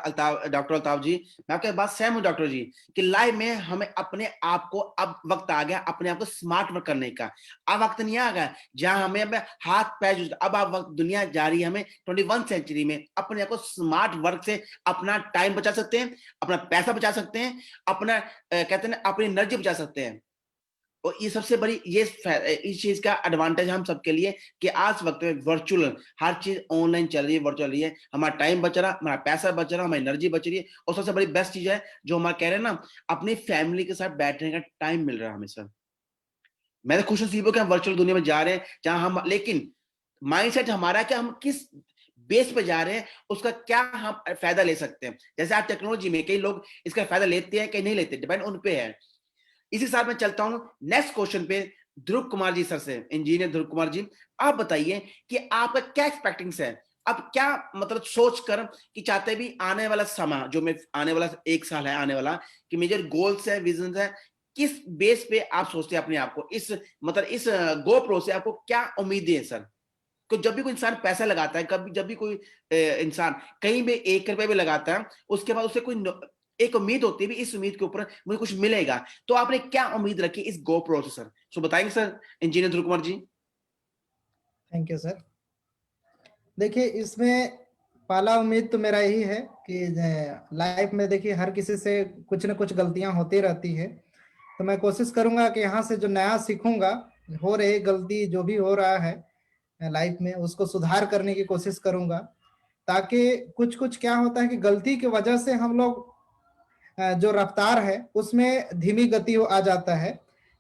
डॉक्टर अल्ताफ जी। मैं आपके बात सहमत हूं डॉक्टर जी कि लाइफ में हमें अपने आप को, अब वक्त आ गया अपने आप को स्मार्ट वर्क करने का। अब वक्त नहीं आ गया जहां हमें अपने हाथ पैर यूज, अब आप वक्त, दुनिया जा रही है हमें 21 सेंचुरी में अपने आप को स्मार्ट वर्क से अपना टाइम बचा सकते हैं, अपना पैसा बचा सकते हैं, अपना कहते हैं अपनी एनर्जी बचा सकते हैं। और ये सबसे बड़ी ये इस चीज का एडवांटेज हम सबके लिए कि आज वक्त में वर्चुअल हर चीज ऑनलाइन चल रही है, वर्चुअल रही है, हमारा टाइम बच रहा, हमारा पैसा बच रहा, हमारी एनर्जी बच रही है। और सबसे बड़ी बेस्ट चीज है जो हमारा कह रहे हैं ना, अपनी फैमिली के साथ बैठने का टाइम मिल रहा है हमें सर। मैं तो खुश नसीब हूं कि हम वर्चुअल दुनिया में जा रहे हैं जहां हम, लेकिन माइंडसेट हमारा कि हम किस बेस पे जा रहे हैं, उसका क्या हम फायदा ले सकते हैं। जैसे आज टेक्नोलॉजी में कई लोग इसका फायदा लेते हैं, कई नहीं लेते, डिपेंड उन पे है। इसी साथ मैं चलता हूं नेक्स्ट क्वेश्चन पे, ध्रुव कुमार जी सर से, इंजीनियर ध्रुव कुमार जी, आप बताइए कि आपका क्या एक्सपेक्टिंग्स है, अब क्या मतलब सोच कर कि चाहते भी आने वाला समय जो मैं आने वाला 1 साल है आने वाला, कि मेजर गोल्स है, विजन है, किस बेस पे आप सोचते हैं अपने आप को, इस मतलब इस गो प्रो से आपको क्या उम्मीदें है सर? तो जब भी कोई इंसान पैसा लगाता है, कभी जब भी कोई इंसान कहीं भी 1 रुपए भी लगाता है, उसके बाद उसे कोई एक उम्मीद होती है भी, इस उम्मीद के ऊपर मुझे कुछ मिलेगा। तो आपने क्या उम्मीद रखी इस गो प्रो से सर? सो बताएंगे sir engineer Dhruv Kumar ji. Thank you sir. देखिए, इसमें पहला उम्मीद तो मेरा यही है कि लाइफ में देखिए हर किसी से कुछ न कुछ गलतियां होती रहती है, तो मैं कोशिश करूंगा कि यहाँ से जो नया सीखूंगा, हो रही गलती जो भी हो रहा है लाइफ में, उसको सुधार करने की कोशिश करूंगा। ताकि कुछ कुछ क्या होता है कि गलती की वजह से हम लोग जो रफ्तार है उसमें धीमी गति आ जाता है।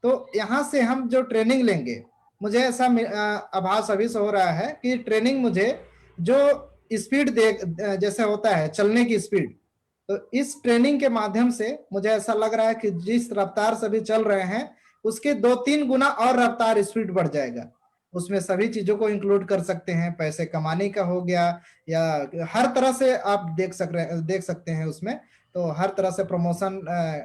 तो यहाँ से हम जो ट्रेनिंग लेंगे, मुझे ऐसा आभास अभी से हो रहा है कि ट्रेनिंग मुझे जो स्पीड दे, जैसे होता है चलने की स्पीड, तो इस ट्रेनिंग के माध्यम से मुझे ऐसा लग रहा है कि जिस रफ्तार से भी चल रहे हैं उसके 2-3 गुना और रफ्तार स्पीड बढ़ जाएगा। उसमें सभी चीजों को इंक्लूड कर सकते हैं, पैसे कमाने का हो गया या हर तरह से आप देख सकते हैं उसमें। तो हर तरह से प्रमोशन,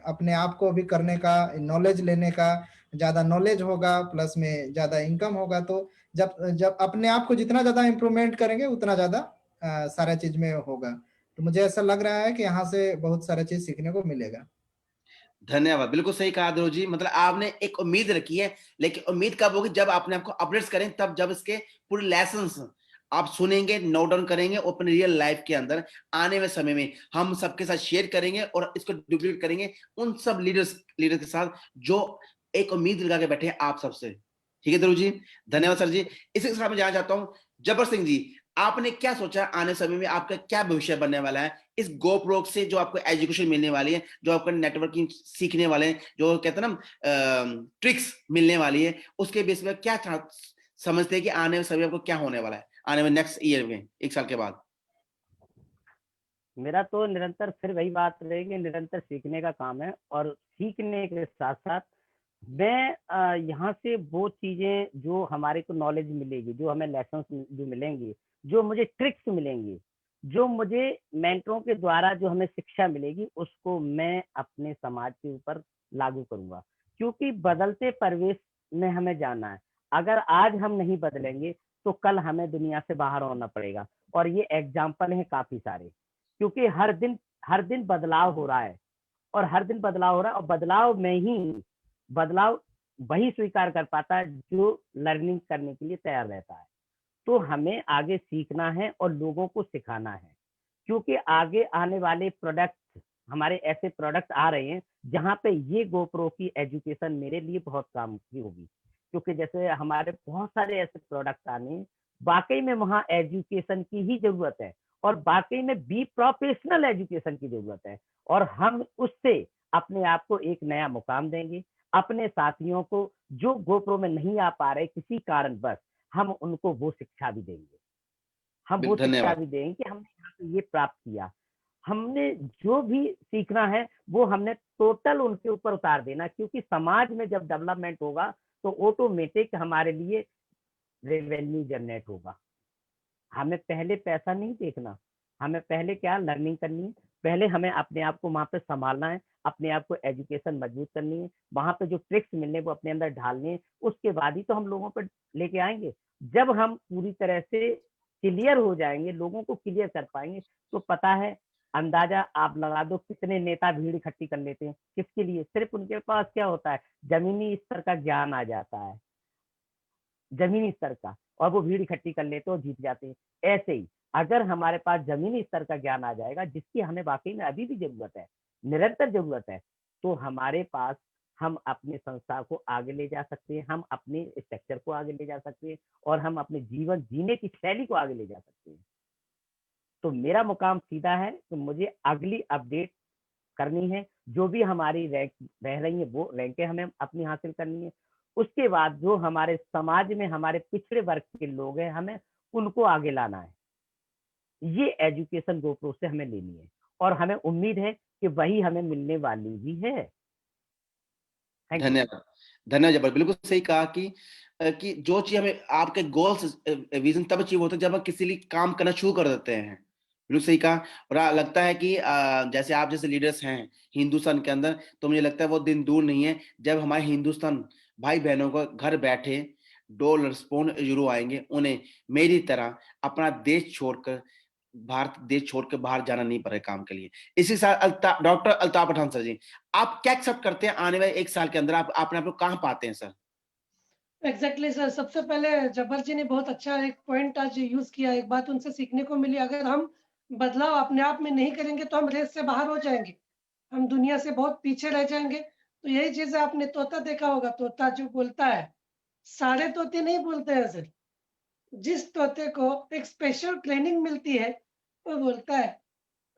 अपने आप को भी करने का, नॉलेज लेने का, ज्यादा नॉलेज होगा प्लस में ज्यादा इनकम होगा। तो जब जब अपने आप को जितना ज्यादा इंप्रूवमेंट करेंगे उतना ज्यादा सारा चीज में होगा। तो मुझे ऐसा लग रहा है कि यहाँ से बहुत सारा चीज सीखने को मिलेगा। धन्यवाद, बिल्कुल सही कहा ध्रुव जी। मतलब आपने एक उम्मीद रखी है, लेकिन उम्मीद कब होगी जब अपने आपको अपडेट्स करें, तब जब इसके पूरे लेसन्स आप सुनेंगे, नोट डाउन करेंगे और अपने रियल लाइफ के अंदर आने वाले समय में हम सबके साथ शेयर करेंगे और इसको डुप्लीकेट करेंगे उन सब लीडर्स के साथ जो एक उम्मीद लगा के बैठे हैं आप सबसे। ठीक है ध्रुव जी, धन्यवाद सर जी। इसी के साथ मैं जाना चाहता हूँ जबर सिंह जी, आपने क्या सोचा आने समय में आपका क्या भविष्य बनने वाला है इस गोप्रो से, जो आपको एजुकेशन मिलने वाली है, जो आपको नेटवर्किंग सीखने वाले हैं, जो कहते हैं ना ट्रिक्स मिलने वाली है, उसके बेस पे क्या समझते हैं कि आने वाले समय में आपको क्या होने वाला है आने वाले नेक्स्ट ईयर में, 1 साल के बाद? मेरा तो निरंतर फिर वही बात रहेगी, निरंतर सीखने का काम है और सीखने के साथ साथ मैं यहाँ से वो चीजें जो हमारे को नॉलेज मिलेगी, जो हमें लेसन जो मिलेंगी, जो मुझे ट्रिक्स मिलेंगी, जो मुझे मेंटरों के द्वारा जो हमें शिक्षा मिलेगी, उसको मैं अपने समाज के ऊपर लागू करूंगा। क्योंकि बदलते परिवेश में हमें जाना है। अगर आज हम नहीं बदलेंगे तो कल हमें दुनिया से बाहर होना पड़ेगा। और ये एग्जाम्पल हैं काफी सारे, क्योंकि हर दिन बदलाव हो रहा है और हर दिन बदलाव हो रहा है, और बदलाव में ही बदलाव वही स्वीकार कर पाता है जो लर्निंग करने के लिए तैयार रहता है। तो हमें आगे सीखना है और लोगों को सिखाना है, क्योंकि आगे आने वाले प्रोडक्ट, हमारे ऐसे प्रोडक्ट आ रहे हैं जहाँ पे ये गोप्रो की एजुकेशन मेरे लिए बहुत काम की होगी। क्योंकि जैसे हमारे बहुत सारे ऐसे प्रोडक्ट आने हैं, वाकई में वहाँ एजुकेशन की ही जरूरत है और वाकई में बी प्रोफेशनल एजुकेशन की जरूरत है। और हम उससे अपने आप को एक नया मुकाम देंगे। अपने साथियों को जो गोप्रो में नहीं आ पा रहे किसी कारण बस, हम उनको वो शिक्षा भी देंगे। हम वो शिक्षा धन्यवाद। भी देंगे कि हमने यहाँ पे ये प्राप्त किया। हमने जो भी सीखना है वो हमने टोटल उनके ऊपर उतार देना, क्योंकि समाज में जब डेवलपमेंट होगा तो ऑटोमेटिक हमारे लिए रेवेन्यू जनरेट होगा। हमें पहले पैसा नहीं देखना, हमें पहले क्या लर्निंग करनी है, पहले हमें अपने आप को वहाँ पे संभालना है, अपने आप को एजुकेशन मजबूत करनी है, वहाँ पे जो ट्रिक्स मिलने वो अपने अंदर ढालने हैं, उसके बाद ही तो हम लोगों पर लेके आएंगे। जब हम पूरी तरह से क्लियर हो जाएंगे, लोगों को क्लियर कर पाएंगे, तो पता है, अंदाजा आप लगा दो कितने नेता भीड़ इकट्ठी कर लेते हैं, किसके लिए? सिर्फ उनके पास क्या होता है, जमीनी स्तर का ज्ञान आ जाता है, जमीनी स्तर का, और वो भीड़ इकट्ठी कर लेते और जीत जाते हैं। ऐसे ही अगर हमारे पास जमीनी स्तर का ज्ञान आ जाएगा, जिसकी हमें वाकई में अभी भी जरूरत है, निरंतर जरूरत है, तो हमारे पास हम अपने संस्था को आगे ले जा सकते हैं, हम अपने स्ट्रक्चर को आगे ले जा सकते हैं, और हम अपने जीवन जीने की शैली को आगे ले जा सकते हैं। तो मेरा मुकाम सीधा है कि मुझे अगली अपडेट करनी है, जो भी हमारी रैंक रह रही है वो रैंकें हमें अपनी हासिल करनी है। उसके बाद जो हमारे समाज में हमारे पिछड़े वर्ग के लोग हैं, हमें उनको आगे लाना है। ये एजुकेशन गोप्रो से हमें लेनी है, और हमें उम्मीद है कि वही हमें मिलने वाली भी है। Thank you. धन्यवाद। धन्यवाद जबर, बिल्कुल सही कहा कि जो चीज हमें आपके गोल्स विजन तब अचीव होता है जब हम किसी लिए काम करना शुरू कर देते हैं। बिल्कुल सही कहा। और लगता है कि जैसे आप जैसे लीडर्स हैं हिंदुस्तान के अंदर, तो मुझे लगता है वो दिन दूर नहीं है जब हमारे हिंदुस्तान भाई बहनों को घर बैठे डॉलर्स पौंड यूरो आएंगे, उन्हें मेरी तरह अपना देश छोड़कर भारत देश छोड़ के बाहर जाना नहीं पड़े काम के लिए। इसी साल डॉक्टर अल्ताफ पठान सर जी, आप क्या एक्सेप्ट करते हैं आने वाले एक साल के अंदर आप अपने आप को कहाँ पाते हैं सर? एग्जैक्टली सर, सबसे पहले जब्बर जी ने बहुत अच्छा एक पॉइंट आज यूज किया, एक बात उनसे सीखने को मिली। अगर हम बदलाव अपने आप में नहीं करेंगे तो हम रेस से बाहर हो जाएंगे, हम दुनिया से बहुत पीछे रह जाएंगे। तो यही चीज है, आपने तोता देखा होगा, तोता जो बोलता है, सारे तोते नहीं बोलते हैं सर। जिस तोते को एक स्पेशल ट्रेनिंग मिलती है वो बोलता है,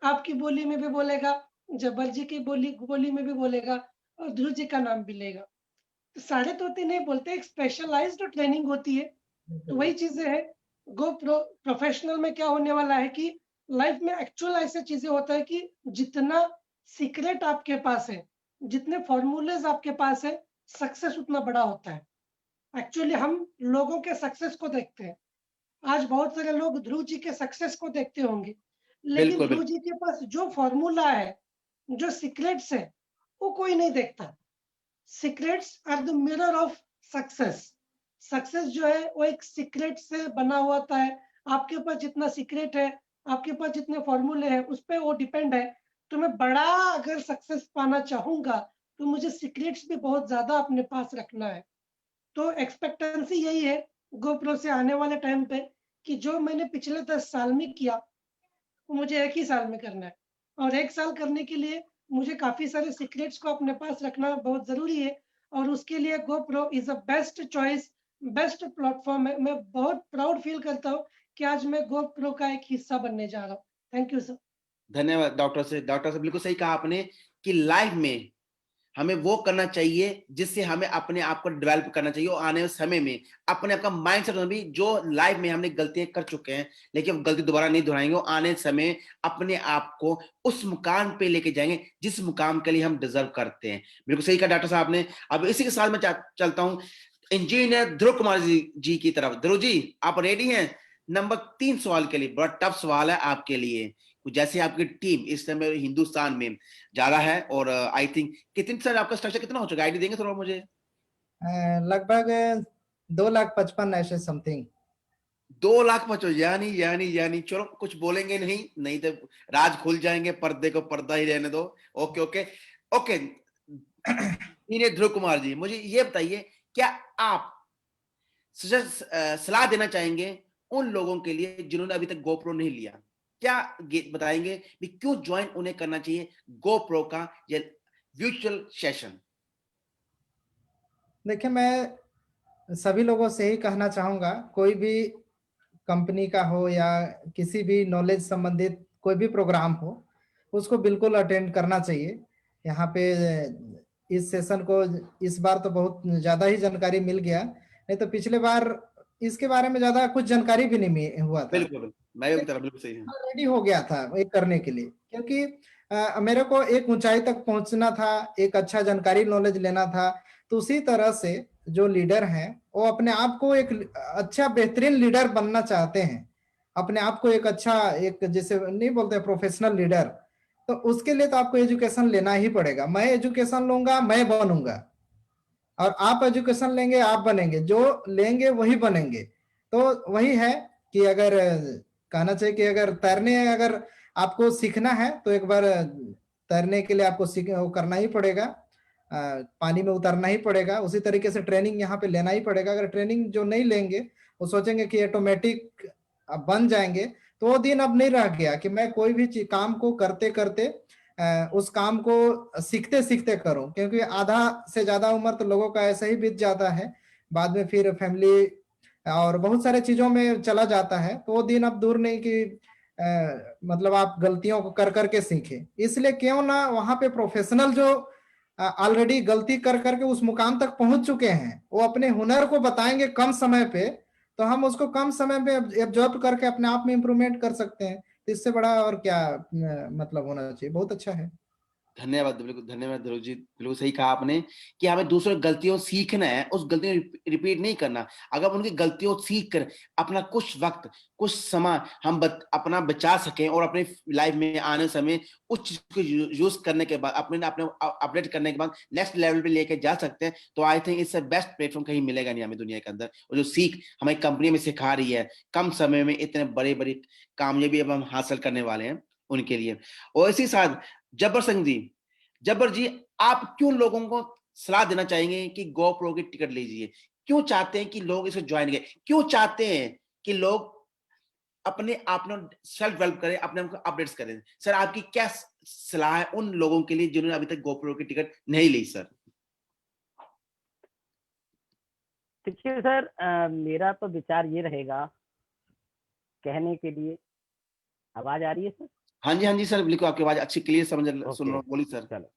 आपकी बोली में भी बोलेगा, जब्बर जी की बोली में भी बोलेगा, और ध्रुव जी का नाम भी लेगा। तो सारे तोते नहीं बोलते, एक स्पेशलाइज्ड ट्रेनिंग होती है। तो वही चीजें हैं। गो प्रोफेशनल में क्या होने वाला है कि लाइफ में एक्चुअल ऐसे चीजें होता है कि जितना सीक्रेट आपके पास है, जितने फॉर्मूलेज आपके पास है, सक्सेस उतना बड़ा होता है। एक्चुअली हम लोगों के सक्सेस को देखते हैं। आज बहुत सारे लोग ध्रुव जी के सक्सेस को देखते होंगे, लेकिन बिल्कुल ध्रुव बिल्कुल। जी के पास जो फॉर्मूला है, जो सीक्रेट्स है, वो कोई नहीं देखता। Secrets are the mirror of success. Success जो है वो एक सीक्रेट से बना हुआ था है। आपके पास जितना सीक्रेट है, आपके पास जितने फॉर्मूले हैं, उस पर वो डिपेंड है। तो मैं बड़ा अगर सक्सेस पाना चाहूंगा तो मुझे सीक्रेट्स भी बहुत ज्यादा अपने पास रखना है। तो एक्सपेक्टेंसी यही है गोप्रो से आने वाले टाइम पे, कि जो मैंने पिछले 10 साल में किया वो मुझे एक ही साल में करना है। और एक साल करने के लिए मुझे काफी सारे सीक्रेट्स को अपने पास रखना बहुत जरूरी है। और उसके लिए GoPro is a best choice, best platform है। मैं बहुत प्राउड फील करता हूँ कि आज मैं गोप्रो का एक हिस्सा बनने जा रहा हूँ। Thank you sir. धन्यवाद डॉक्टर से बिल्कुल सही कहा आपने कि लाइफ में हमें वो करना चाहिए जिससे हमें अपने आप को डेवलप करना चाहिए, और आने वाले समय में अपने आप का माइंडसेट भी, जो लाइफ में हमने गलतियां कर चुके हैं लेकिन गलती दोबारा नहीं दोहराएंगे, और आने समय अपने आप को उस मुकाम पे लेके जाएंगे जिस मुकाम के लिए हम डिजर्व करते हैं। बिल्कुल सही कहा डॉक्टर साहब ने। अब इसी के साथ मैं चलता हूँ इंजीनियर ध्रुव कुमार जी की तरफ। ध्रुव जी, आप रेडी हैं नंबर 3 सवाल के लिए? बड़ा टफ सवाल है आपके लिए। जैसे आपकी टीम इस समय हिंदुस्तान में ज्यादा है, और आई थिंक कितने सर आपका स्ट्रक्चर कितना हो चुका है, आईडी देंगे थोड़ा मुझे? लगभग 2,55,000 ऐसे समथिंग। 2,55,000, यानी चलो कुछ बोलेंगे नहीं, नहीं तो राज खुल जाएंगे, पर्दे को पर्दा ही रहने दो। Okay okay okay. Engineer Dhruv Kumar जी, मुझे ये बताइए, क्या आप सलाह देना चाहेंगे उन लोगों के लिए जिन्होंने अभी तक गोप्रो नहीं लिया? क्या बताएंगे कि क्यों ज्वाइन उन्हें करना चाहिए गोप्रो का ये वर्चुअल सेशन? देखिए, मैं सभी लोगों से ही कहना चाहूंगा, कोई भी कंपनी का हो या किसी भी नॉलेज संबंधित कोई भी प्रोग्राम हो, उसको बिल्कुल अटेंड करना चाहिए। यहाँ पे इस सेशन को इस बार तो बहुत ज़्यादा ही जानकारी मिल गया, नहीं तो पिछले बार इसके बारे में ज़्यादा कुछ जानकारी भी नहीं हुआ था। बिल्कुल मैं भी तरह बिल्कुल सही है। रेडी हो गया था ये करने के लिए, क्योंकि मेरे को एक ऊंचाई तक पहुंचना था, एक अच्छा जानकारी नॉलेज लेना था। तो उसी तरह से जो लीडर हैं वो अपने आप को एक अच्छा बेहतरीन लीडर बनना चाहते हैं, अपने आप को एक अच्छा, एक जैसे नहीं बोलते प्रोफेशनल लीडर, तो उसके लिए तो आपको एजुकेशन लेना ही पड़ेगा। मैं एजुकेशन लूंगा मैं बनूंगा, और आप एजुकेशन लेंगे आप बनेंगे, जो लेंगे वही बनेंगे। तो वही है कि अगर कहना चाहिए कि अगर तैरने अगर आपको सीखना है तो एक बार तैरने के लिए आपको सीख वो करना ही पड़ेगा, पानी में उतरना ही पड़ेगा। उसी तरीके से ट्रेनिंग यहाँ पे लेना ही पड़ेगा। अगर ट्रेनिंग जो नहीं लेंगे वो सोचेंगे कि ऑटोमेटिक बन जाएंगे, तो वो दिन अब नहीं रह गया कि मैं कोई भी काम को करते करते उस काम को सीखते सीखते करूं, क्योंकि आधा से ज्यादा उम्र तो लोगों का ऐसे ही बीत जाता है, बाद में फिर फैमिली और बहुत सारे चीजों में चला जाता है। तो वो दिन अब दूर नहीं कि मतलब आप गलतियों को कर करके सीखें। इसलिए क्यों ना वहां पे प्रोफेशनल जो ऑलरेडी गलती कर करके उस मुकाम तक पहुंच चुके हैं, वो अपने हुनर को बताएंगे कम समय पे, तो हम उसको कम समय में एब्जॉर्ब करके अपने आप में इंप्रूवमेंट कर सकते हैं। तो इससे बड़ा और क्या मतलब होना चाहिए। बहुत अच्छा है। धन्यवाद, बिल्कुल धन्यवाद ध्रुव जी, बिल्कुल सही कहा आपने कि हमें दूसरों की गलतियों से सीखना है, उस गलतियों रिपीट नहीं करना। अगर उनकी गलतियों से सीख कर अपना कुछ वक्त, कुछ समय हम अपना बचा सकें और अपने लाइफ में आने समय उस चीज को यूज करने के बाद अपने अपने अपडेट करने के बाद नेक्स्ट लेवल पे लेके जा सकते हैं, तो आई थिंक इससे बेस्ट प्लेटफॉर्म कहीं मिलेगा नहीं हमें दुनिया के अंदर। और जो सीख हमें कंपनी में सिखा रही है, कम समय में इतने बड़े बड़े कामयाबी अब हम हासिल करने वाले हैं उनके लिए। और इसी साथ जब्बर जी, आप क्यों लोगों को सलाह देना चाहेंगे कि गोप्रो की टिकट लीजिए? क्यों चाहते हैं कि लोग इसे ज्वाइन करें? क्यों चाहते हैं कि लोग अपने आप में सेल्फ डेवलप करें, अपने आप को अपडेट्स करें? सर, आपकी क्या सलाह है उन लोगों के लिए जिन्होंने अभी तक गोप्रो की टिकट नहीं ली? सर देखिए सर, मेरा तो विचार ये रहेगा कहने के लिए। आवाज आ रही है सर? हाँ जी, हाँ जी सर, बिल्कुल आपकी आवाज अच्छी क्लियर समझ सुन रहा ओके, हूँ, बोलिए सर। चलो।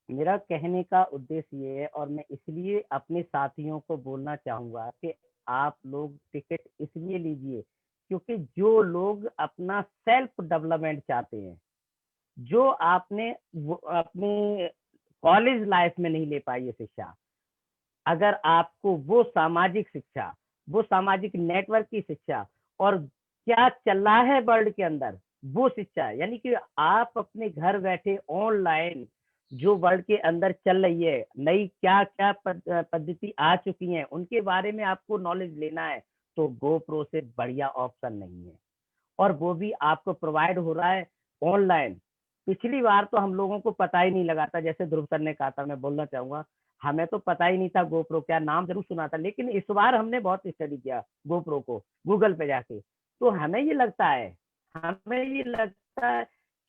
मेरा कहने का उद्देश्य ये है, और मैं इसलिए अपने साथियों को बोलना चाहूंगा कि आप लोग टिकट इसलिए लीजिए क्योंकि जो लोग अपना सेल्फ डेवलपमेंट चाहते हैं, जो आपने अपने कॉलेज लाइफ में नहीं ले पाई है शिक्षा, अगर आपको वो सामाजिक शिक्षा, वो सामाजिक नेटवर्क की शिक्षा, और क्या चल रहा है वर्ल्ड के अंदर वो शिक्षा, यानी कि आप अपने घर बैठे ऑनलाइन जो वर्ल्ड के अंदर चल रही है, नई क्या क्या पद्धति आ चुकी हैं, उनके बारे में आपको नॉलेज लेना है, तो गोप्रो से बढ़िया ऑप्शन नहीं है। और वो भी आपको प्रोवाइड हो रहा है ऑनलाइन। पिछली बार तो हम लोगों को पता ही नहीं लगा था, जैसे ध्रुव सर ने कहा था, मैं बोलना चाहूंगा, हमें तो पता ही नहीं था गोप्रो क्या, नाम जरूर सुना था, लेकिन इस बार हमने बहुत स्टडी किया गोप्रो को गूगल पे जाके। तो हमें ये लगता है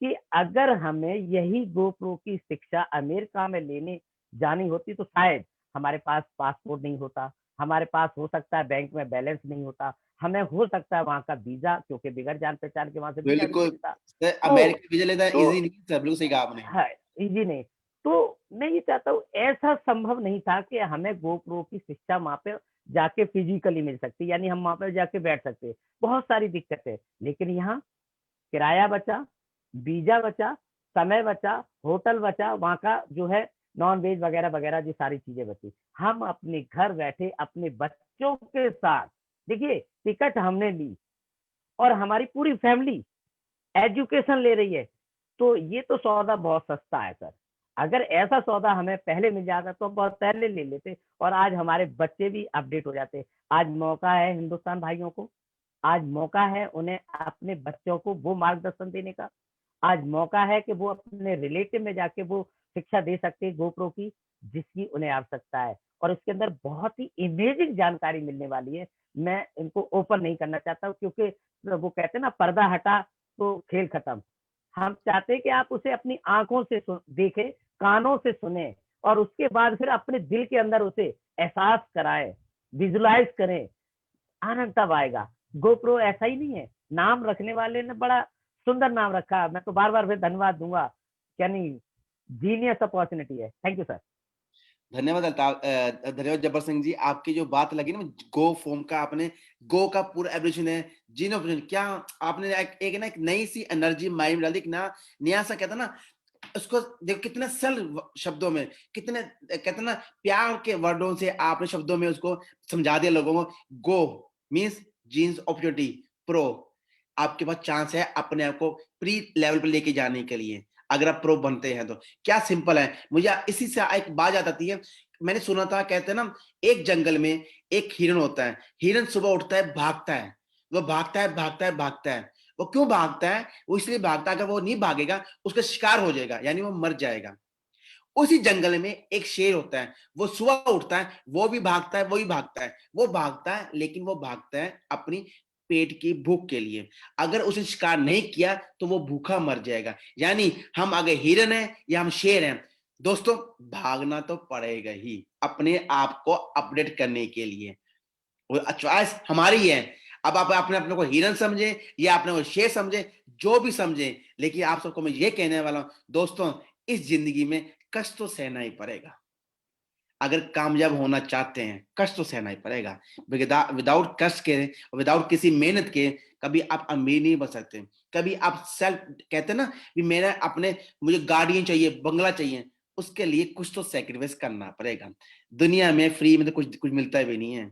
कि अगर हमें यही गोप्रो की शिक्षा अमेरिका में लेने जानी होती तो शायद हमारे पास पासपोर्ट नहीं होता, हमारे पास हो सकता है बैंक में बैलेंस नहीं होता, हमें हो सकता है वहां का वीजा, क्योंकि बिगड़ जान पहचान के वहां से वीजा भी नहीं बिल्कुल मिलता। सर, तो अमेरिका वीजा लेना तो इजी नहीं सर, बिल्कुल सही कहा आपने। है इजी नहीं। तो मैं ये चाहता हूँ, ऐसा संभव नहीं था कि हमें गोप्रो की शिक्षा वहां पे जाके फिजिकली मिल सकती, यानी हम वहां पे जाके बैठ सकते। बहुत सारी दिक्कत है, लेकिन यहाँ किराया बचा, वीजा बचा, समय बचा, होटल बचा, वहां का जो है नॉन वेज वगैरह वगैरह जी सारी चीजें बची। हम अपने घर बैठे अपने बच्चों के साथ, देखिए टिकट हमने ली और हमारी पूरी फैमिली एजुकेशन ले रही है, तो ये तो सौदा बहुत सस्ता है सर। अगर ऐसा सौदा हमें पहले मिल जाता तो बहुत पहले ले लेते, और आज हमारे बच्चे भी अपडेट हो जाते। आज मौका है हिंदुस्तान भाइयों को, आज मौका है उन्हें अपने बच्चों को वो मार्गदर्शन देने का, आज मौका है कि वो अपने रिलेटिव में जाके वो शिक्षा दे सकते हैं गोप्रो की, जिसकी उन्हें आवश्यकता है। और इसके अंदर बहुत ही इमेजिंग जानकारी मिलने वाली है। मैं इनको ओपन नहीं करना चाहता क्योंकि वो कहते हैं ना, पर्दा हटा तो खेल खत्म। हम चाहते हैं कि आप उसे अपनी आंखों से देखें, कानों से सुने, और उसके बाद फिर अपने दिल के अंदर उसे एहसास कराएं, विजुलाइज करें। आनंद तब आएगा। गोप्रो ऐसा ही नहीं है, नाम रखने वाले ने बड़ा सुंदर नाम रखा, मैं तो बार बार फिर धन्यवाद दूंगा, यानी जीनियस अपॉर्चुनिटी है। Thank you sir. धन्यवाद धन्यवाद जब्बार सिंह जी, आपकी जो बात लगी ना, गो फॉर्म का, आपने गो का पूरा एब्रिविएशन है, जीन ऑफ क्या आपने एक ना एक नई सी एनर्जी माइंड में डाल दी, एक नया सा कहता ना, उसको देखो कितने सरल शब्दों में, कितने कहते ना प्यार के वर्डों से आपने शब्दों में उसको समझा दिया लोगों को। गो मींस जीन्स अपॉर्चुनिटी, प्रो आपके पास चांस है अपने आप को प्री लेवल पर लेके जाने के लिए, अगर आप प्रो बनते हैं तो। क्या सिंपल है, मुझे इसी से एक बात याद आती है, मैंने सुना था, कहते हैं ना एक जंगल में एक हिरन होता है, हिरन सुबह उठता है, भागता है, वो भागता है भागता है भागता है। वो क्यों भागता है? वो इसलिए भागता है, अगर वो नहीं भागेगा उसका शिकार हो जाएगा, यानी वो मर जाएगा। उसी जंगल में एक शेर होता है, वो सुबह उठता है, वो भी भागता है, वही भागता है, वो भागता है, लेकिन वो भागता है अपनी पेट की भूख के लिए। अगर उसने शिकार नहीं किया तो वो भूखा मर जाएगा। यानी हम अगर हिरन है या हम शेर हैं, दोस्तों भागना तो पड़ेगा ही अपने आप को अपडेट करने के लिए। वो चॉइस हमारी है। अब आप अपने अपने को हिरन समझे या अपने को शेर समझे, जो भी समझे, लेकिन आप सबको मैं ये कहने वाला हूं दोस्तों, इस जिंदगी में कष्ट तो सहना ही पड़ेगा। अगर कामयाब होना चाहते हैं, कष्ट तो सहना ही पड़ेगा। विदाउट कष्ट के, विदाउट किसी मेहनत के कभी आप अमीर नहीं बन सकते। कभी आप सेल्फ कहते हैं ना भी मेरा अपने, मुझे गाड़ियां चाहिए, बंगला चाहिए, उसके लिए कुछ तो सेक्रीफाइस करना पड़ेगा। दुनिया में फ्री में तो कुछ कुछ मिलता भी नहीं है।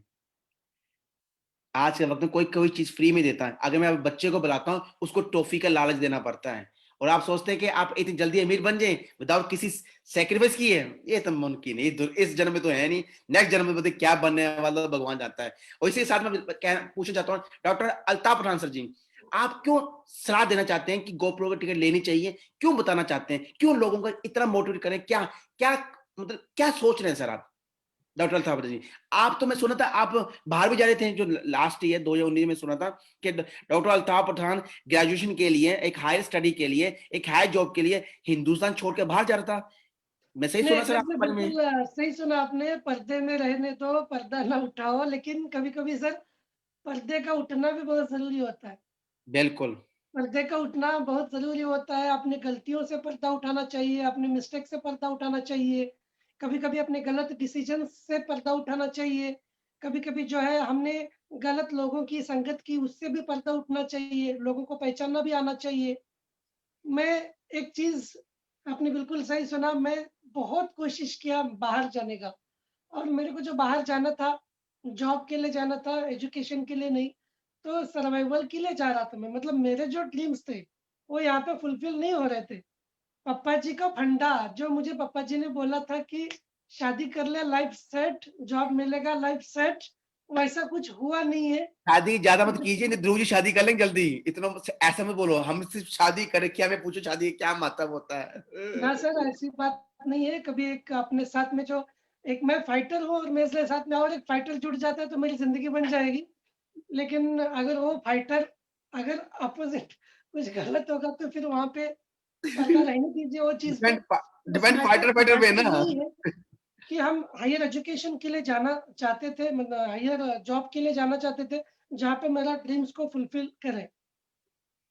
आज के वक्त में कोई कोई चीज फ्री में देता है। अगर मैं बच्चे को बुलाता हूँ, उसको टॉफी का लालच देना पड़ता है, और आप सोचते हैं कि आप इतनी जल्दी अमीर बन जाएं विदाउट किसी सेक्रीफाइस किए। ये तो मुमकिन है, इस जन्म में तो है नहीं, नेक्स्ट जन्म में पता क्या बनने वाला तो भगवान जानता है। और इसी के साथ में पूछना चाहता हूँ डॉक्टर अल्ताफ पठान सर जी, आप क्यों सलाह देना चाहते हैं कि गोप्रो की टिकट लेनी चाहिए? क्यों बताना चाहते हैं, क्यों लोगों को इतना मोटिवेट करें? क्या क्या मतलब क्या सोच रहे हैं सर आप? डॉक्टर अल्ताफ जी, आप तो मैं सुना था आप बाहर भी जा रहे थे, जो लास्ट ईयर 2019 में सुना था कि डॉक्टर अल्ताफ पठान ग्रेजुएशन के लिए, एक हायर स्टडी के लिए, एक हायर जॉब के लिए हिंदुस्तान छोड़ के बाहर जा रहा था। मैं सही नहीं, सुना सर एकदम आपके से बारे में? बिल्कुल सही सुना आपने। पर्दे में रहने दो, पर्दा ना उठाओ, लेकिन कभी-कभी सर पर्दे का उठना भी बहुत ज़रूरी होता है। बिल्कुल। पर्दे का उठना बहुत ज़रूरी होता है। अपनी गलतियों से पर्दा उठाना चाहिए, अपने मिस्टेक से पर्दा उठाना चाहिए। कभी-कभी अपने गलत डिसीज़न से पर्दा उठाना चाहिए। कभी-कभी जो है हमने गलत लोगों की संगत की, उससे भी पर्दा उठना चाहिए। लोगों को पहचानना भी आना चाहिए। मैं एक चीज़, आपने बिल्कुल सही सुना, मैं बहुत कोशिश किया बाहर जाने का, और मेरे को जो बाहर जाना था, जॉब के लिए जाना था, एजुकेशन के लिए नहीं, तो सर्वाइवल के लिए जा रहा था मैं। मतलब मेरे जो ड्रीम्स थे, वो यहाँ पे फुलफिल नहीं हो रहे थे। पापा जी का फंडा, जो मुझे पापा जी ने बोला था कि शादी कर ले लाइफ सेट, जॉब मिलेगा लाइफ सेट, वैसा कुछ हुआ नहीं है। शादी ज्यादा मत मुझे कीजिए, नहीं ध्रुव जी शादी कर लेंगे जल्दी, इतना ऐसा मत बोलो। हम सिर्फ शादी करें क्या, मैं पूछो शादी क्या मतलब होता ना है? सर, ऐसी बात नहीं है। कभी एक अपने साथ में जो, एक मैं फाइटर हूँ और मेरे साथ में और एक फाइटर जुड़ जाता है तो मेरी ज़िंदगी बन जाएगी। लेकिन अगर वो फाइटर, अगर अपोज़िट कुछ गलत होगा तो फिर वहाँ पे पर्दा रहने दीजिए वो चीज़ पे। डिपेंड बस डिपेंड फाइटर फाइटर पे मैटर ना। यही है कि हम हायर एजुकेशन के लिए जाना चाहते थे, मतलब हायर जॉब के लिए जाना चाहते थे, जहाँ पे मेरा ड्रीम्स को फुलफिल करे।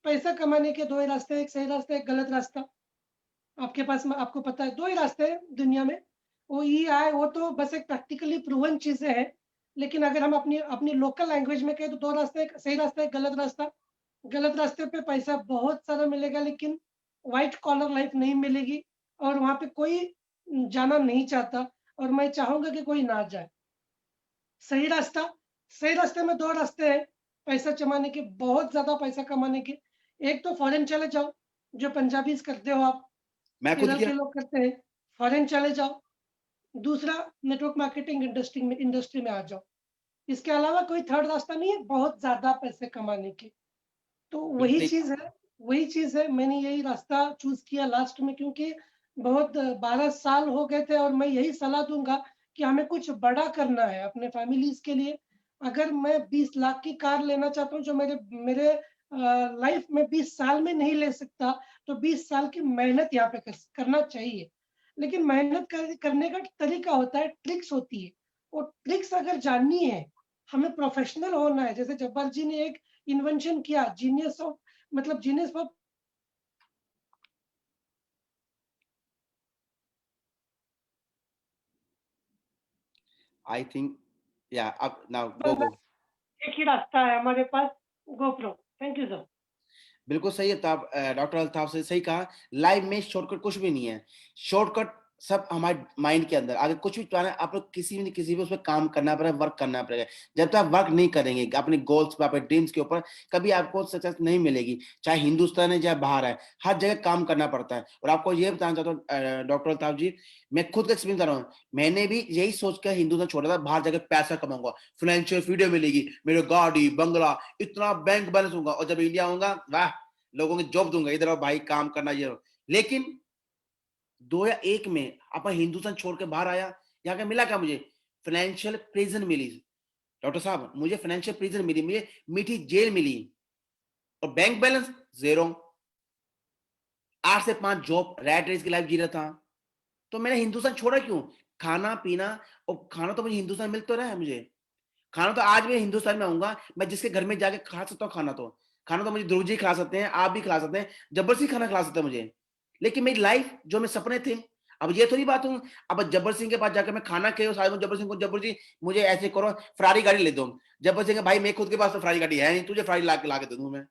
पैसा कमाने के 2 ही रास्ते हैं, एक सही रास्ता, एक गलत रास्ता। आपके पास में, आपको पता है 2 ही रास्ते हैं दुनिया में। वो ये आए, वो तो बस एक प्रैक्टिकली प्रूवन चीज़ें हैं। लेकिन अगर हम अपनी अपनी लोकल लैंग्वेज में कहें तो 2 रास्ते, एक सही रास्ता, एक गलत रास्ता। गलत रास्ते पे पैसा बहुत सारा मिलेगा, लेकिन व्हाइट कॉलर लाइफ नहीं मिलेगी, और वहाँ पे कोई जाना नहीं चाहता, और मैं चाहूँगा कि कोई ना जाए। सही रास्ता, सही रास्ते में 2 रास्ते हैं पैसा कमाने के, बहुत ज़्यादा पैसा कमाने के। एक तो फॉरेन चले जाओ, जो पंजाबीज़ करते हो आप, मैं खुद केरल किया। के लोग करते हैं, फॉरेन चले जाओ। दूसरा, नेटवर्क मार्केटिंग इंडस्ट्री में आ जाओ। इसके अलावा कोई थर्ड रास्ता नहीं है बहुत ज़्यादा पैसे कमाने के। तो बिल्कुल सही कहा। वही चीज़ है, मैंने यही रास्ता चूज़ किया लास्ट में, क्योंकि बहुत 12 साल हो गए थे, और मैं यही सलाह दूँगा कि हमें कुछ बड़ा करना है अपने फैमिलीज़ के लिए। अगर मैं 20 लाख की कार लेना चाहता हूँ, जो मेरे मेरे लाइफ़ में 20 साल में नहीं ले सकता, तो 20 साल की मेहनत यहाँ पे करना चाहिए। लेकिन मेहनत करने का तरीका होता है, ट्रिक्स होती है। वो ट्रिक्स अगर जाननी है, हमें प्रोफेशनल होना है। जैसे जब्बार जी ने एक इन्वेंशन किया, जीनियस ऑफ, मतलब जीनियस ऑफ आई थिंक या अब नाउ गो। एक ही रास्ता है हमारे पास, GoPro। Thank you sir. बिल्कुल सही है ताब, डॉक्टर अल्ताफ से सही कहा। लाइफ में शॉर्टकट कुछ भी नहीं है। शॉर्टकट सब हमारे माइंड के अंदर। अगर कुछ भी चाहना है, आप लोग किसी न किसी पे उस पर काम करना पड़ेगा, वर्क करना पड़ेगा। जब तक आप वर्क नहीं करेंगे अपने गोल्स पे, अपने ड्रीम्स के ऊपर, कभी आपको सक्सेस नहीं मिलेगी। चाहे हिंदुस्तान है, चाहे बाहर है, हर जगह काम करना पड़ता है। और आपको ये बताना चाहता हूँ डॉक्टर अल्ताफ जी, मैं खुद का एक्सपीरियंस कर रहा हूँ। मैंने भी यही सोच कर हिंदुस्तान छोड़ा था, बाहर जाकर पैसा कमाऊंगा, फाइनेंशियल फ्रीडम मिलेगी, मेरे गाड़ी बंगला, इतना बैंक बैलेंस होगा, और जब इंडिया होगा, वाह, लोगों को जॉब दूंगा, इधर आओ भाई काम करना ये। लेकिन 2001 में अपन हिंदुस्तान छोड़ के बाहर आया, यहाँ का मिला क्या मुझे? फाइनेंशियल प्रिजन मिली। डॉक्टर साहब, मुझे फाइनेंशियल प्रिजन मिली, मुझे मीठी जेल मिली, और बैंक बैलेंस जीरो। 8 से 5 जॉब, रैट रेस की लाइफ जी रहा था। तो मैंने हिंदुस्तान छोड़ा क्यों? खाना पीना, और खाना तो मुझे हिंदुस्तान मिल तो रहा है। मुझे खाना तो आज भी हिंदुस्तान में आऊंगा, मैं जिसके घर में जाके खा सकता हूँ। खाना तो मुझे ध्रुव जी खिला सकते हैं, आप भी खिला सकते हैं, जबरदस्ती खाना खिला सकते हैं मुझे। लेकिन मेरी लाइफ जो मेरे सपने थे, अब ये थोड़ी बात हूँ अब जब्बर सिंह के पास जाकर मैं खाना खाऊं, साथ जब्बर सिंह को, जब्बर जी मुझे ऐसे करो, फरारी गाड़ी ले दो। जब्बर सिंह भाई, मैं खुद के पास तो फरारी गाड़ी है नहीं, तुझे फरारी ला के दे दूं मैं।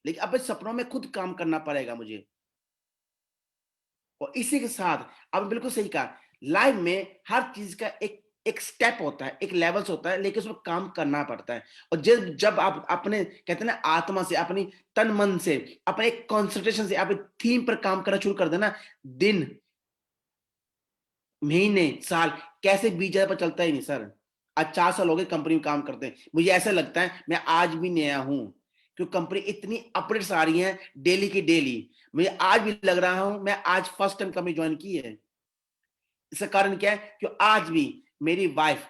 लेकिन अब सपनों में खुद काम करना पड़ेगा मुझे। और इसी के साथ अब बिल्कुल सही कहा, लाइफ में हर चीज का एक एक स्टेप होता है, एक लेवल्स होता है, लेकिन उसमें काम करना पड़ता है। और जब जब आप अपने कहते हैं ना, आत्मा से, अपनी तन मन से, अपने एक कॉन्सेंट्रेशन से, अपने थीम पर काम करना शुरू कर देना, दिन महीने साल कैसे बीत जाए पर चलता ही नहीं सर। आज 4 साल हो गए कंपनी में काम करते हैं, मुझे ऐसा लगता है मैं आज भी नया हूं, क्योंकि कंपनी इतनी अपडेट्स आ रही हैं डेली की डेली। मुझे आज भी लग रहा हूं मैं आज फर्स्ट टाइम कंपनी ज्वाइन की है। इसका कारण क्या है? कि आज भी मेरी वाइफ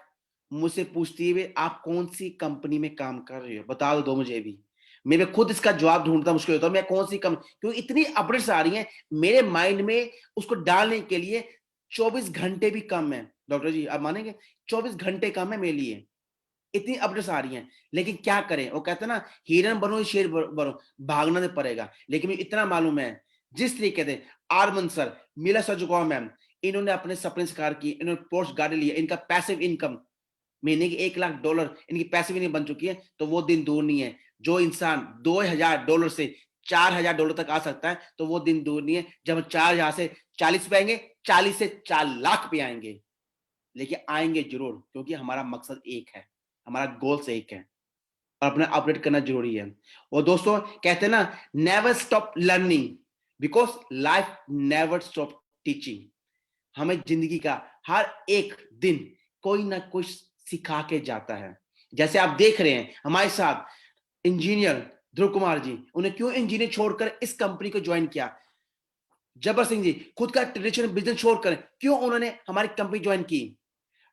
मुझसे पूछती है, आप कौन सी कंपनी में काम कर रहे हो, बता दो मुझे भी। मेरे खुद इसका जवाब ढूंढता मुश्किल होता है, मैं कौन सी क्योंकि इतनी अपडेट्स आ रही हैं मेरे माइंड में, उसको डालने के लिए 24 घंटे भी कम है। डॉक्टर जी आप मानेंगे, 24 घंटे कम है मेरे लिए, इतनी अपडेट्स आ रही हैं। लेकिन क्या करें, वो कहते हैं ना, हिरन बनो या शेर बनो, भागना नहीं पड़ेगा। लेकिन मुझे इतना मालूम है, जिस तरीके से आरमन सर, मिला सजुकॉ मैम, इन्होंने अपने सपने साकार किए, इन्होंने पोर्श गाड़ी लिया, इनका पैसिव इनकम महीने की $1,00,000 इनकी पैसिव इनकम बन चुकी है। तो वो दिन दूर नहीं है, जो इंसान $2,000 से $4,000 तक आ सकता है, तो वो दिन दूर नहीं है जब 4,000 से 40 पे आएंगे, 40 से 4 लाख पे आएंगे। लेकिन आएंगे जरूर, क्योंकि हमारा मकसद एक है, हमारा गोल्स एक है, और अपना अपडेट करना जरूरी है। और दोस्तों कहते हैं ना, never stop learning, because life never stop teaching. हमें जिंदगी का हर एक दिन कोई ना कुछ सिखा के जाता है। जैसे आप देख रहे हैं हमारे साथ इंजीनियर ध्रुव कुमार जी, उन्हें क्यों इंजीनियर छोड़कर इस कंपनी को ज्वाइन किया? जब्बर सिंह जी खुद का ट्रेडिशनल बिजनेस छोड़कर क्यों उन्होंने हमारी कंपनी ज्वाइन की?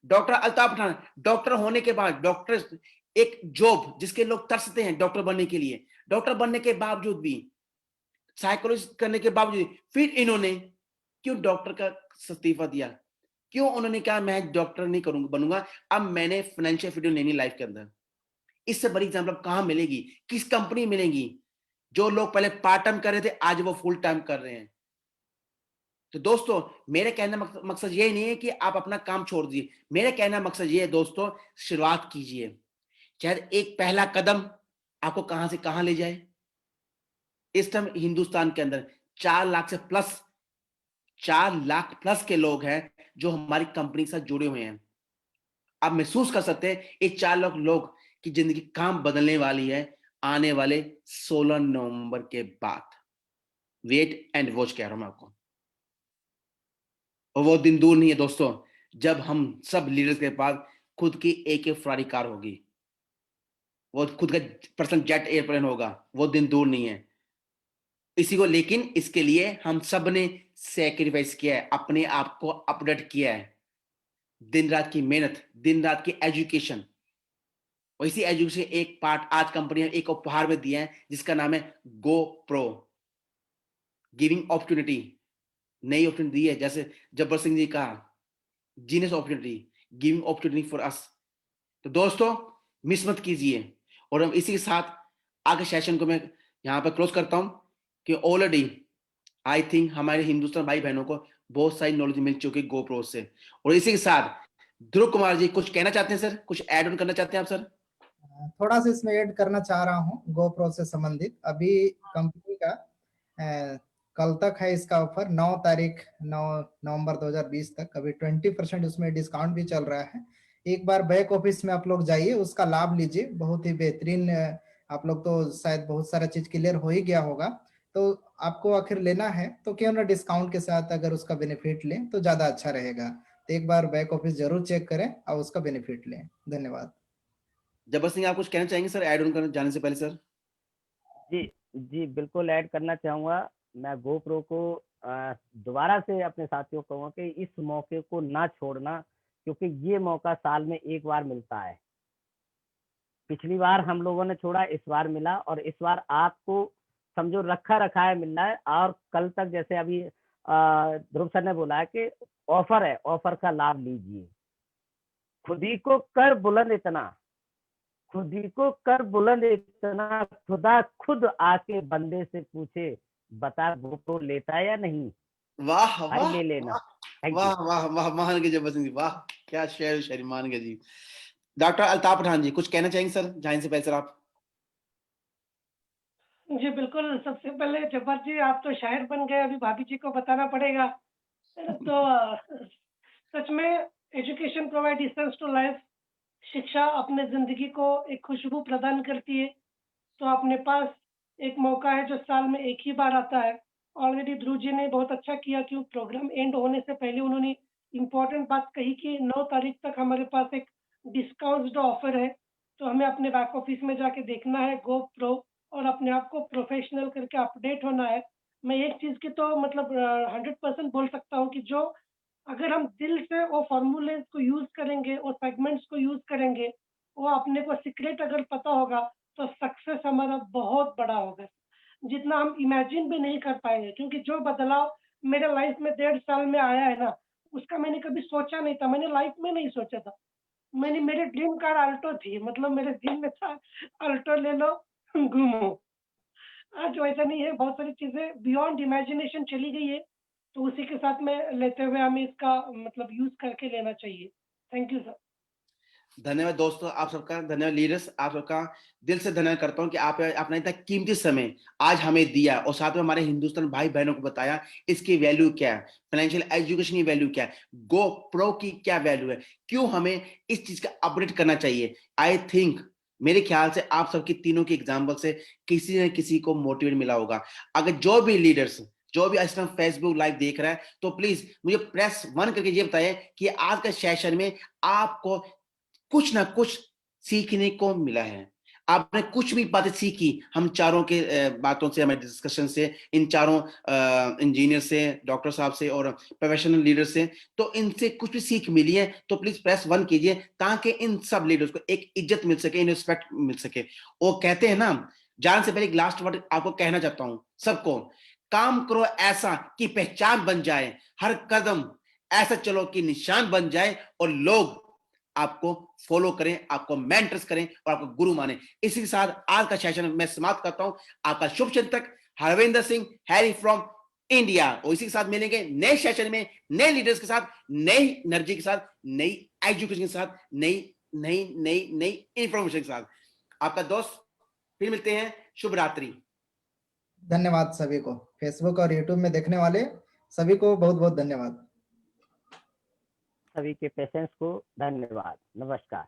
डॉक्टर अल्ताफ पठान, डॉक्टर होने के बाद, डॉक्टर एक जॉब जिसके लोग तरसते हैं डॉक्टर बनने के लिए, डॉक्टर बनने के बावजूद भी, साइकोलॉजी करने के बावजूद, फिर इन्होंने क्यों डॉक्टर का इस्तीफा दिया? क्यों उन्होंने कहा मैं डॉक्टर नहीं करूंगा, बनूंगा, अब मैंने फाइनेंशियल फ्रीडम लेनी लाइफ के अंदर? इससे बड़ी एग्जाम्पल कहां मिलेगी, किस कंपनी मिलेगी? जो लोग पहले पार्ट टाइम कर रहे थे, आज वो फुल टाइम कर रहे हैं। तो दोस्तों मेरे कहना मकसद ये नहीं है कि आप अपना काम छोड़ दीजिए, मेरा कहना मकसद ये है दोस्तों, शुरुआत कीजिए। शायद एक पहला कदम आपको कहां से कहां ले जाए। इस टाइम हिंदुस्तान के अंदर 4 लाख से प्लस 4 लाख प्लस के लोग हैं जो हमारी कंपनी के साथ जुड़े हुए हैं। आप महसूस कर सकते हैं ये 4 लाख लोग की जिंदगी काम बदलने वाली है आने वाले 16 नवंबर के बाद। वेट एंड वॉच कह रहा हूं मैं आपको, और वो दिन दूर नहीं है दोस्तों जब हम सब लीडर्स के पास खुद की एक फरारी कार होगी, वो खुद का पर्सनल जेट एयरप्लेन होगा। वो दिन दूर नहीं है इसी को, लेकिन इसके लिए हम सब ने सेक्रीफाइस किया है, अपने आप को अपडेट किया है, दिन रात की मेहनत, दिन रात की एजुकेशन। और इसी एजुकेशन एक पार्ट आज कंपनी ने एक उपहार में दिया है जिसका नाम है गो प्रो, गिविंग अपॉर्चुनिटी। नई अपॉर्चुनिटी दी है, जैसे जब्बर सिंह जी का genius opportunity, giving opportunity for us. तो दोस्तों मिस मत कीजिए। और हम इसी के साथ आगे सेशन को मैं यहाँ पर क्लोज करता हूं कि ऑलरेडी आई थिंक हमारे हिंदुस्तान भाई बहनों को बहुत सारी नॉलेज मिल चुकी है GoPro से। और इसी के साथ ध्रुव कुमार जी कुछ कहना चाहते हैं सर, कुछ ऐड ऑन करना चाहते हैं आप सर? थोड़ा सा इसमें ऐड करना चाह रहा हूँ GoPro से संबंधित। अभी कंपनी का कल तक है इसका ऑफर, 9 नवंबर 2020 तक। अभी 20% उसमें डिस्काउंट भी चल रहा है। एक बार बैक ऑफिस में आप लोग जाइए, उसका लाभ लीजिए, बहुत ही बेहतरीन। आप लोग तो शायद बहुत सारा चीज क्लियर हो ही गया होगा, तो आपको आखिर लेना है तो क्यों ना डिस्काउंट के साथ अगर उसका बेनिफिट लें तो ज्यादा अच्छा रहेगा। तो एक बार बैक ऑफिस जरूर चेक करें और उसका बेनिफिट लें। धन्यवाद। जबर सिंह आप कुछ कहना चाहेंगे सर ऐड ऑन करने जाने से पहले सर? जी जी बिल्कुल ऐड करना चाहूँगा। मैं GoPro को दोबारा से अपने साथियों को कहूँगा कि इस मौके को ना छोड़ना, क्योंकि ये मौका साल में एक बार मिलता है। पिछली बार हम लोगों ने छोड़ा, इस बार मिला, और इस बार आपको समझो रखा रखाया मिल रहा है। और कल तक जैसे अभी ध्रुव सर ने बोला है कि ऑफर है, ऑफर का लाभ लीजिए। खुद ही को कर बुलंद इतना, खुद ही को कर बुलंद इतना, खुदा खुद आके बंदे से पूछे, बता GoPro लेता है या नहीं, वाह भाई वाह ले लेना। Thank you. वाह वाह वाह, मान गए जबर सिंह जी, वाह क्या शेर शायरी, मान गए जी। डॉक्टर अल्ताफ पठान जी कुछ कहना चाहेंगे सर जाने से पहले सर आप? जी बिल्कुल, सबसे पहले जब्बार जी आप तो शायर बन गए, अभी भाभी जी को बताना पड़ेगा। तो सच में education provide essence to life, शिक्षा अपने ज़िंदगी को एक खुशबू प्रदान करती है। तो अपने पास एक मौका है जो साल में एक ही बार आता है। ऑलरेडी ध्रुव जी ने बहुत अच्छा किया कि प्रोग्राम एंड होने से पहले उन्होंने इम्पोर्टेंट बात कही कि 9 तारीख तक हमारे पास एक डिस्काउंट ऑफर है। तो हमें अपने बैक ऑफिस में जाके देखना है GoPro और अपने आप को प्रोफेशनल करके अपडेट होना है। मैं एक चीज़ की तो मतलब 100% बोल सकता हूँ कि जो अगर हम दिल से वो फ़ॉर्मूलेज़ को यूज़ करेंगे, वो सेगमेंट्स को यूज़ करेंगे, वो अपने को सीक्रेट अगर पता होगा, तो सक्सेस हमारा बहुत बड़ा होगा, जितना हम इमेजिन भी नहीं कर पाएँगे। क्योंकि जो बदलाव मेरे लाइफ़ में 1.5 साल में आया है ना, उसका मैंने कभी सोचा नहीं था, मैंने लाइफ़ में नहीं सोचा था। मेरे ड्रीम कार अल्टो थी, मतलब मेरे दिल में था अल्टो ले लो, घूमो। आज वैसा नहीं है, बहुत सारी चीज़ें बियॉन्ड इमेजिनेशन चली गई है, तो उसी के साथ में लेते हुए हमें इसका मतलब यूज़ करके लेना चाहिए। Thank you sir. धन्यवाद दोस्तों, आप सबका धन्यवाद। लीडर्स आप सबका दिल से धन्यवाद करता हूं कि आपने इतना कीमती समय आज हमें दिया और साथ में हमारे हिंदुस्तान भाई बहनों को बताया इसकी वैल्यू क्या है, फाइनेंशियल एजुकेशन की वैल्यू क्या है, GoPro की क्या वैल्यू है, क्यों हमें इस चीज का अपडेट करना चाहिए। आई थिंक मेरे ख्याल से आप सबकी तीनों की एग्जाम्पल से किसी न किसी को मोटिवेट मिला होगा। अगर जो भी लीडर्स जो भी इस टाइम फेसबुक लाइव देख रहा है तो प्लीज मुझे प्रेस 1 करके ये बताएं कि आज का सेशन में आपको कुछ ना कुछ सीखने को मिला है, आपने कुछ भी बातें सीखी हम चारों के बातों से, हमारे डिस्कशन से, इन चारों इंजीनियर से, डॉक्टर साहब से और प्रोफेशनल लीडर से, तो इनसे कुछ भी सीख मिली है तो प्लीज प्रेस 1 कीजिए ताकि इन सब लीडर्स को एक इज्जत मिल सके, रिस्पेक्ट मिल सके। वो कहते हैं ना, जान से पहले एक लास्ट वर्ड आपको कहना चाहता हूं सबको, काम करो ऐसा कि पहचान बन जाए, हर कदम ऐसा चलो कि निशान बन जाए और लोग आपको फॉलो करें, आपको मेंटर्स करें और आपको गुरु माने। इसी के साथ आज का सेशन मैं समाप्त करता हूं। आपका शुभ चिंतक Harvinder Singh, Harry from India. और इसी के साथ मिलेंगे नए सेशन में, नए लीडर्स के साथ, नई एनर्जी के साथ, नई एजुकेशन के साथ, नई नई नई नई इंफॉर्मेशन के साथ। आपका दोस्त, फिर मिलते हैं। शुभ रात्रि। धन्यवाद सभी को, फेसबुक और यूट्यूब में देखने वाले सभी को बहुत बहुत धन्यवाद। सभी के पेशेंस को धन्यवाद। नमस्कार।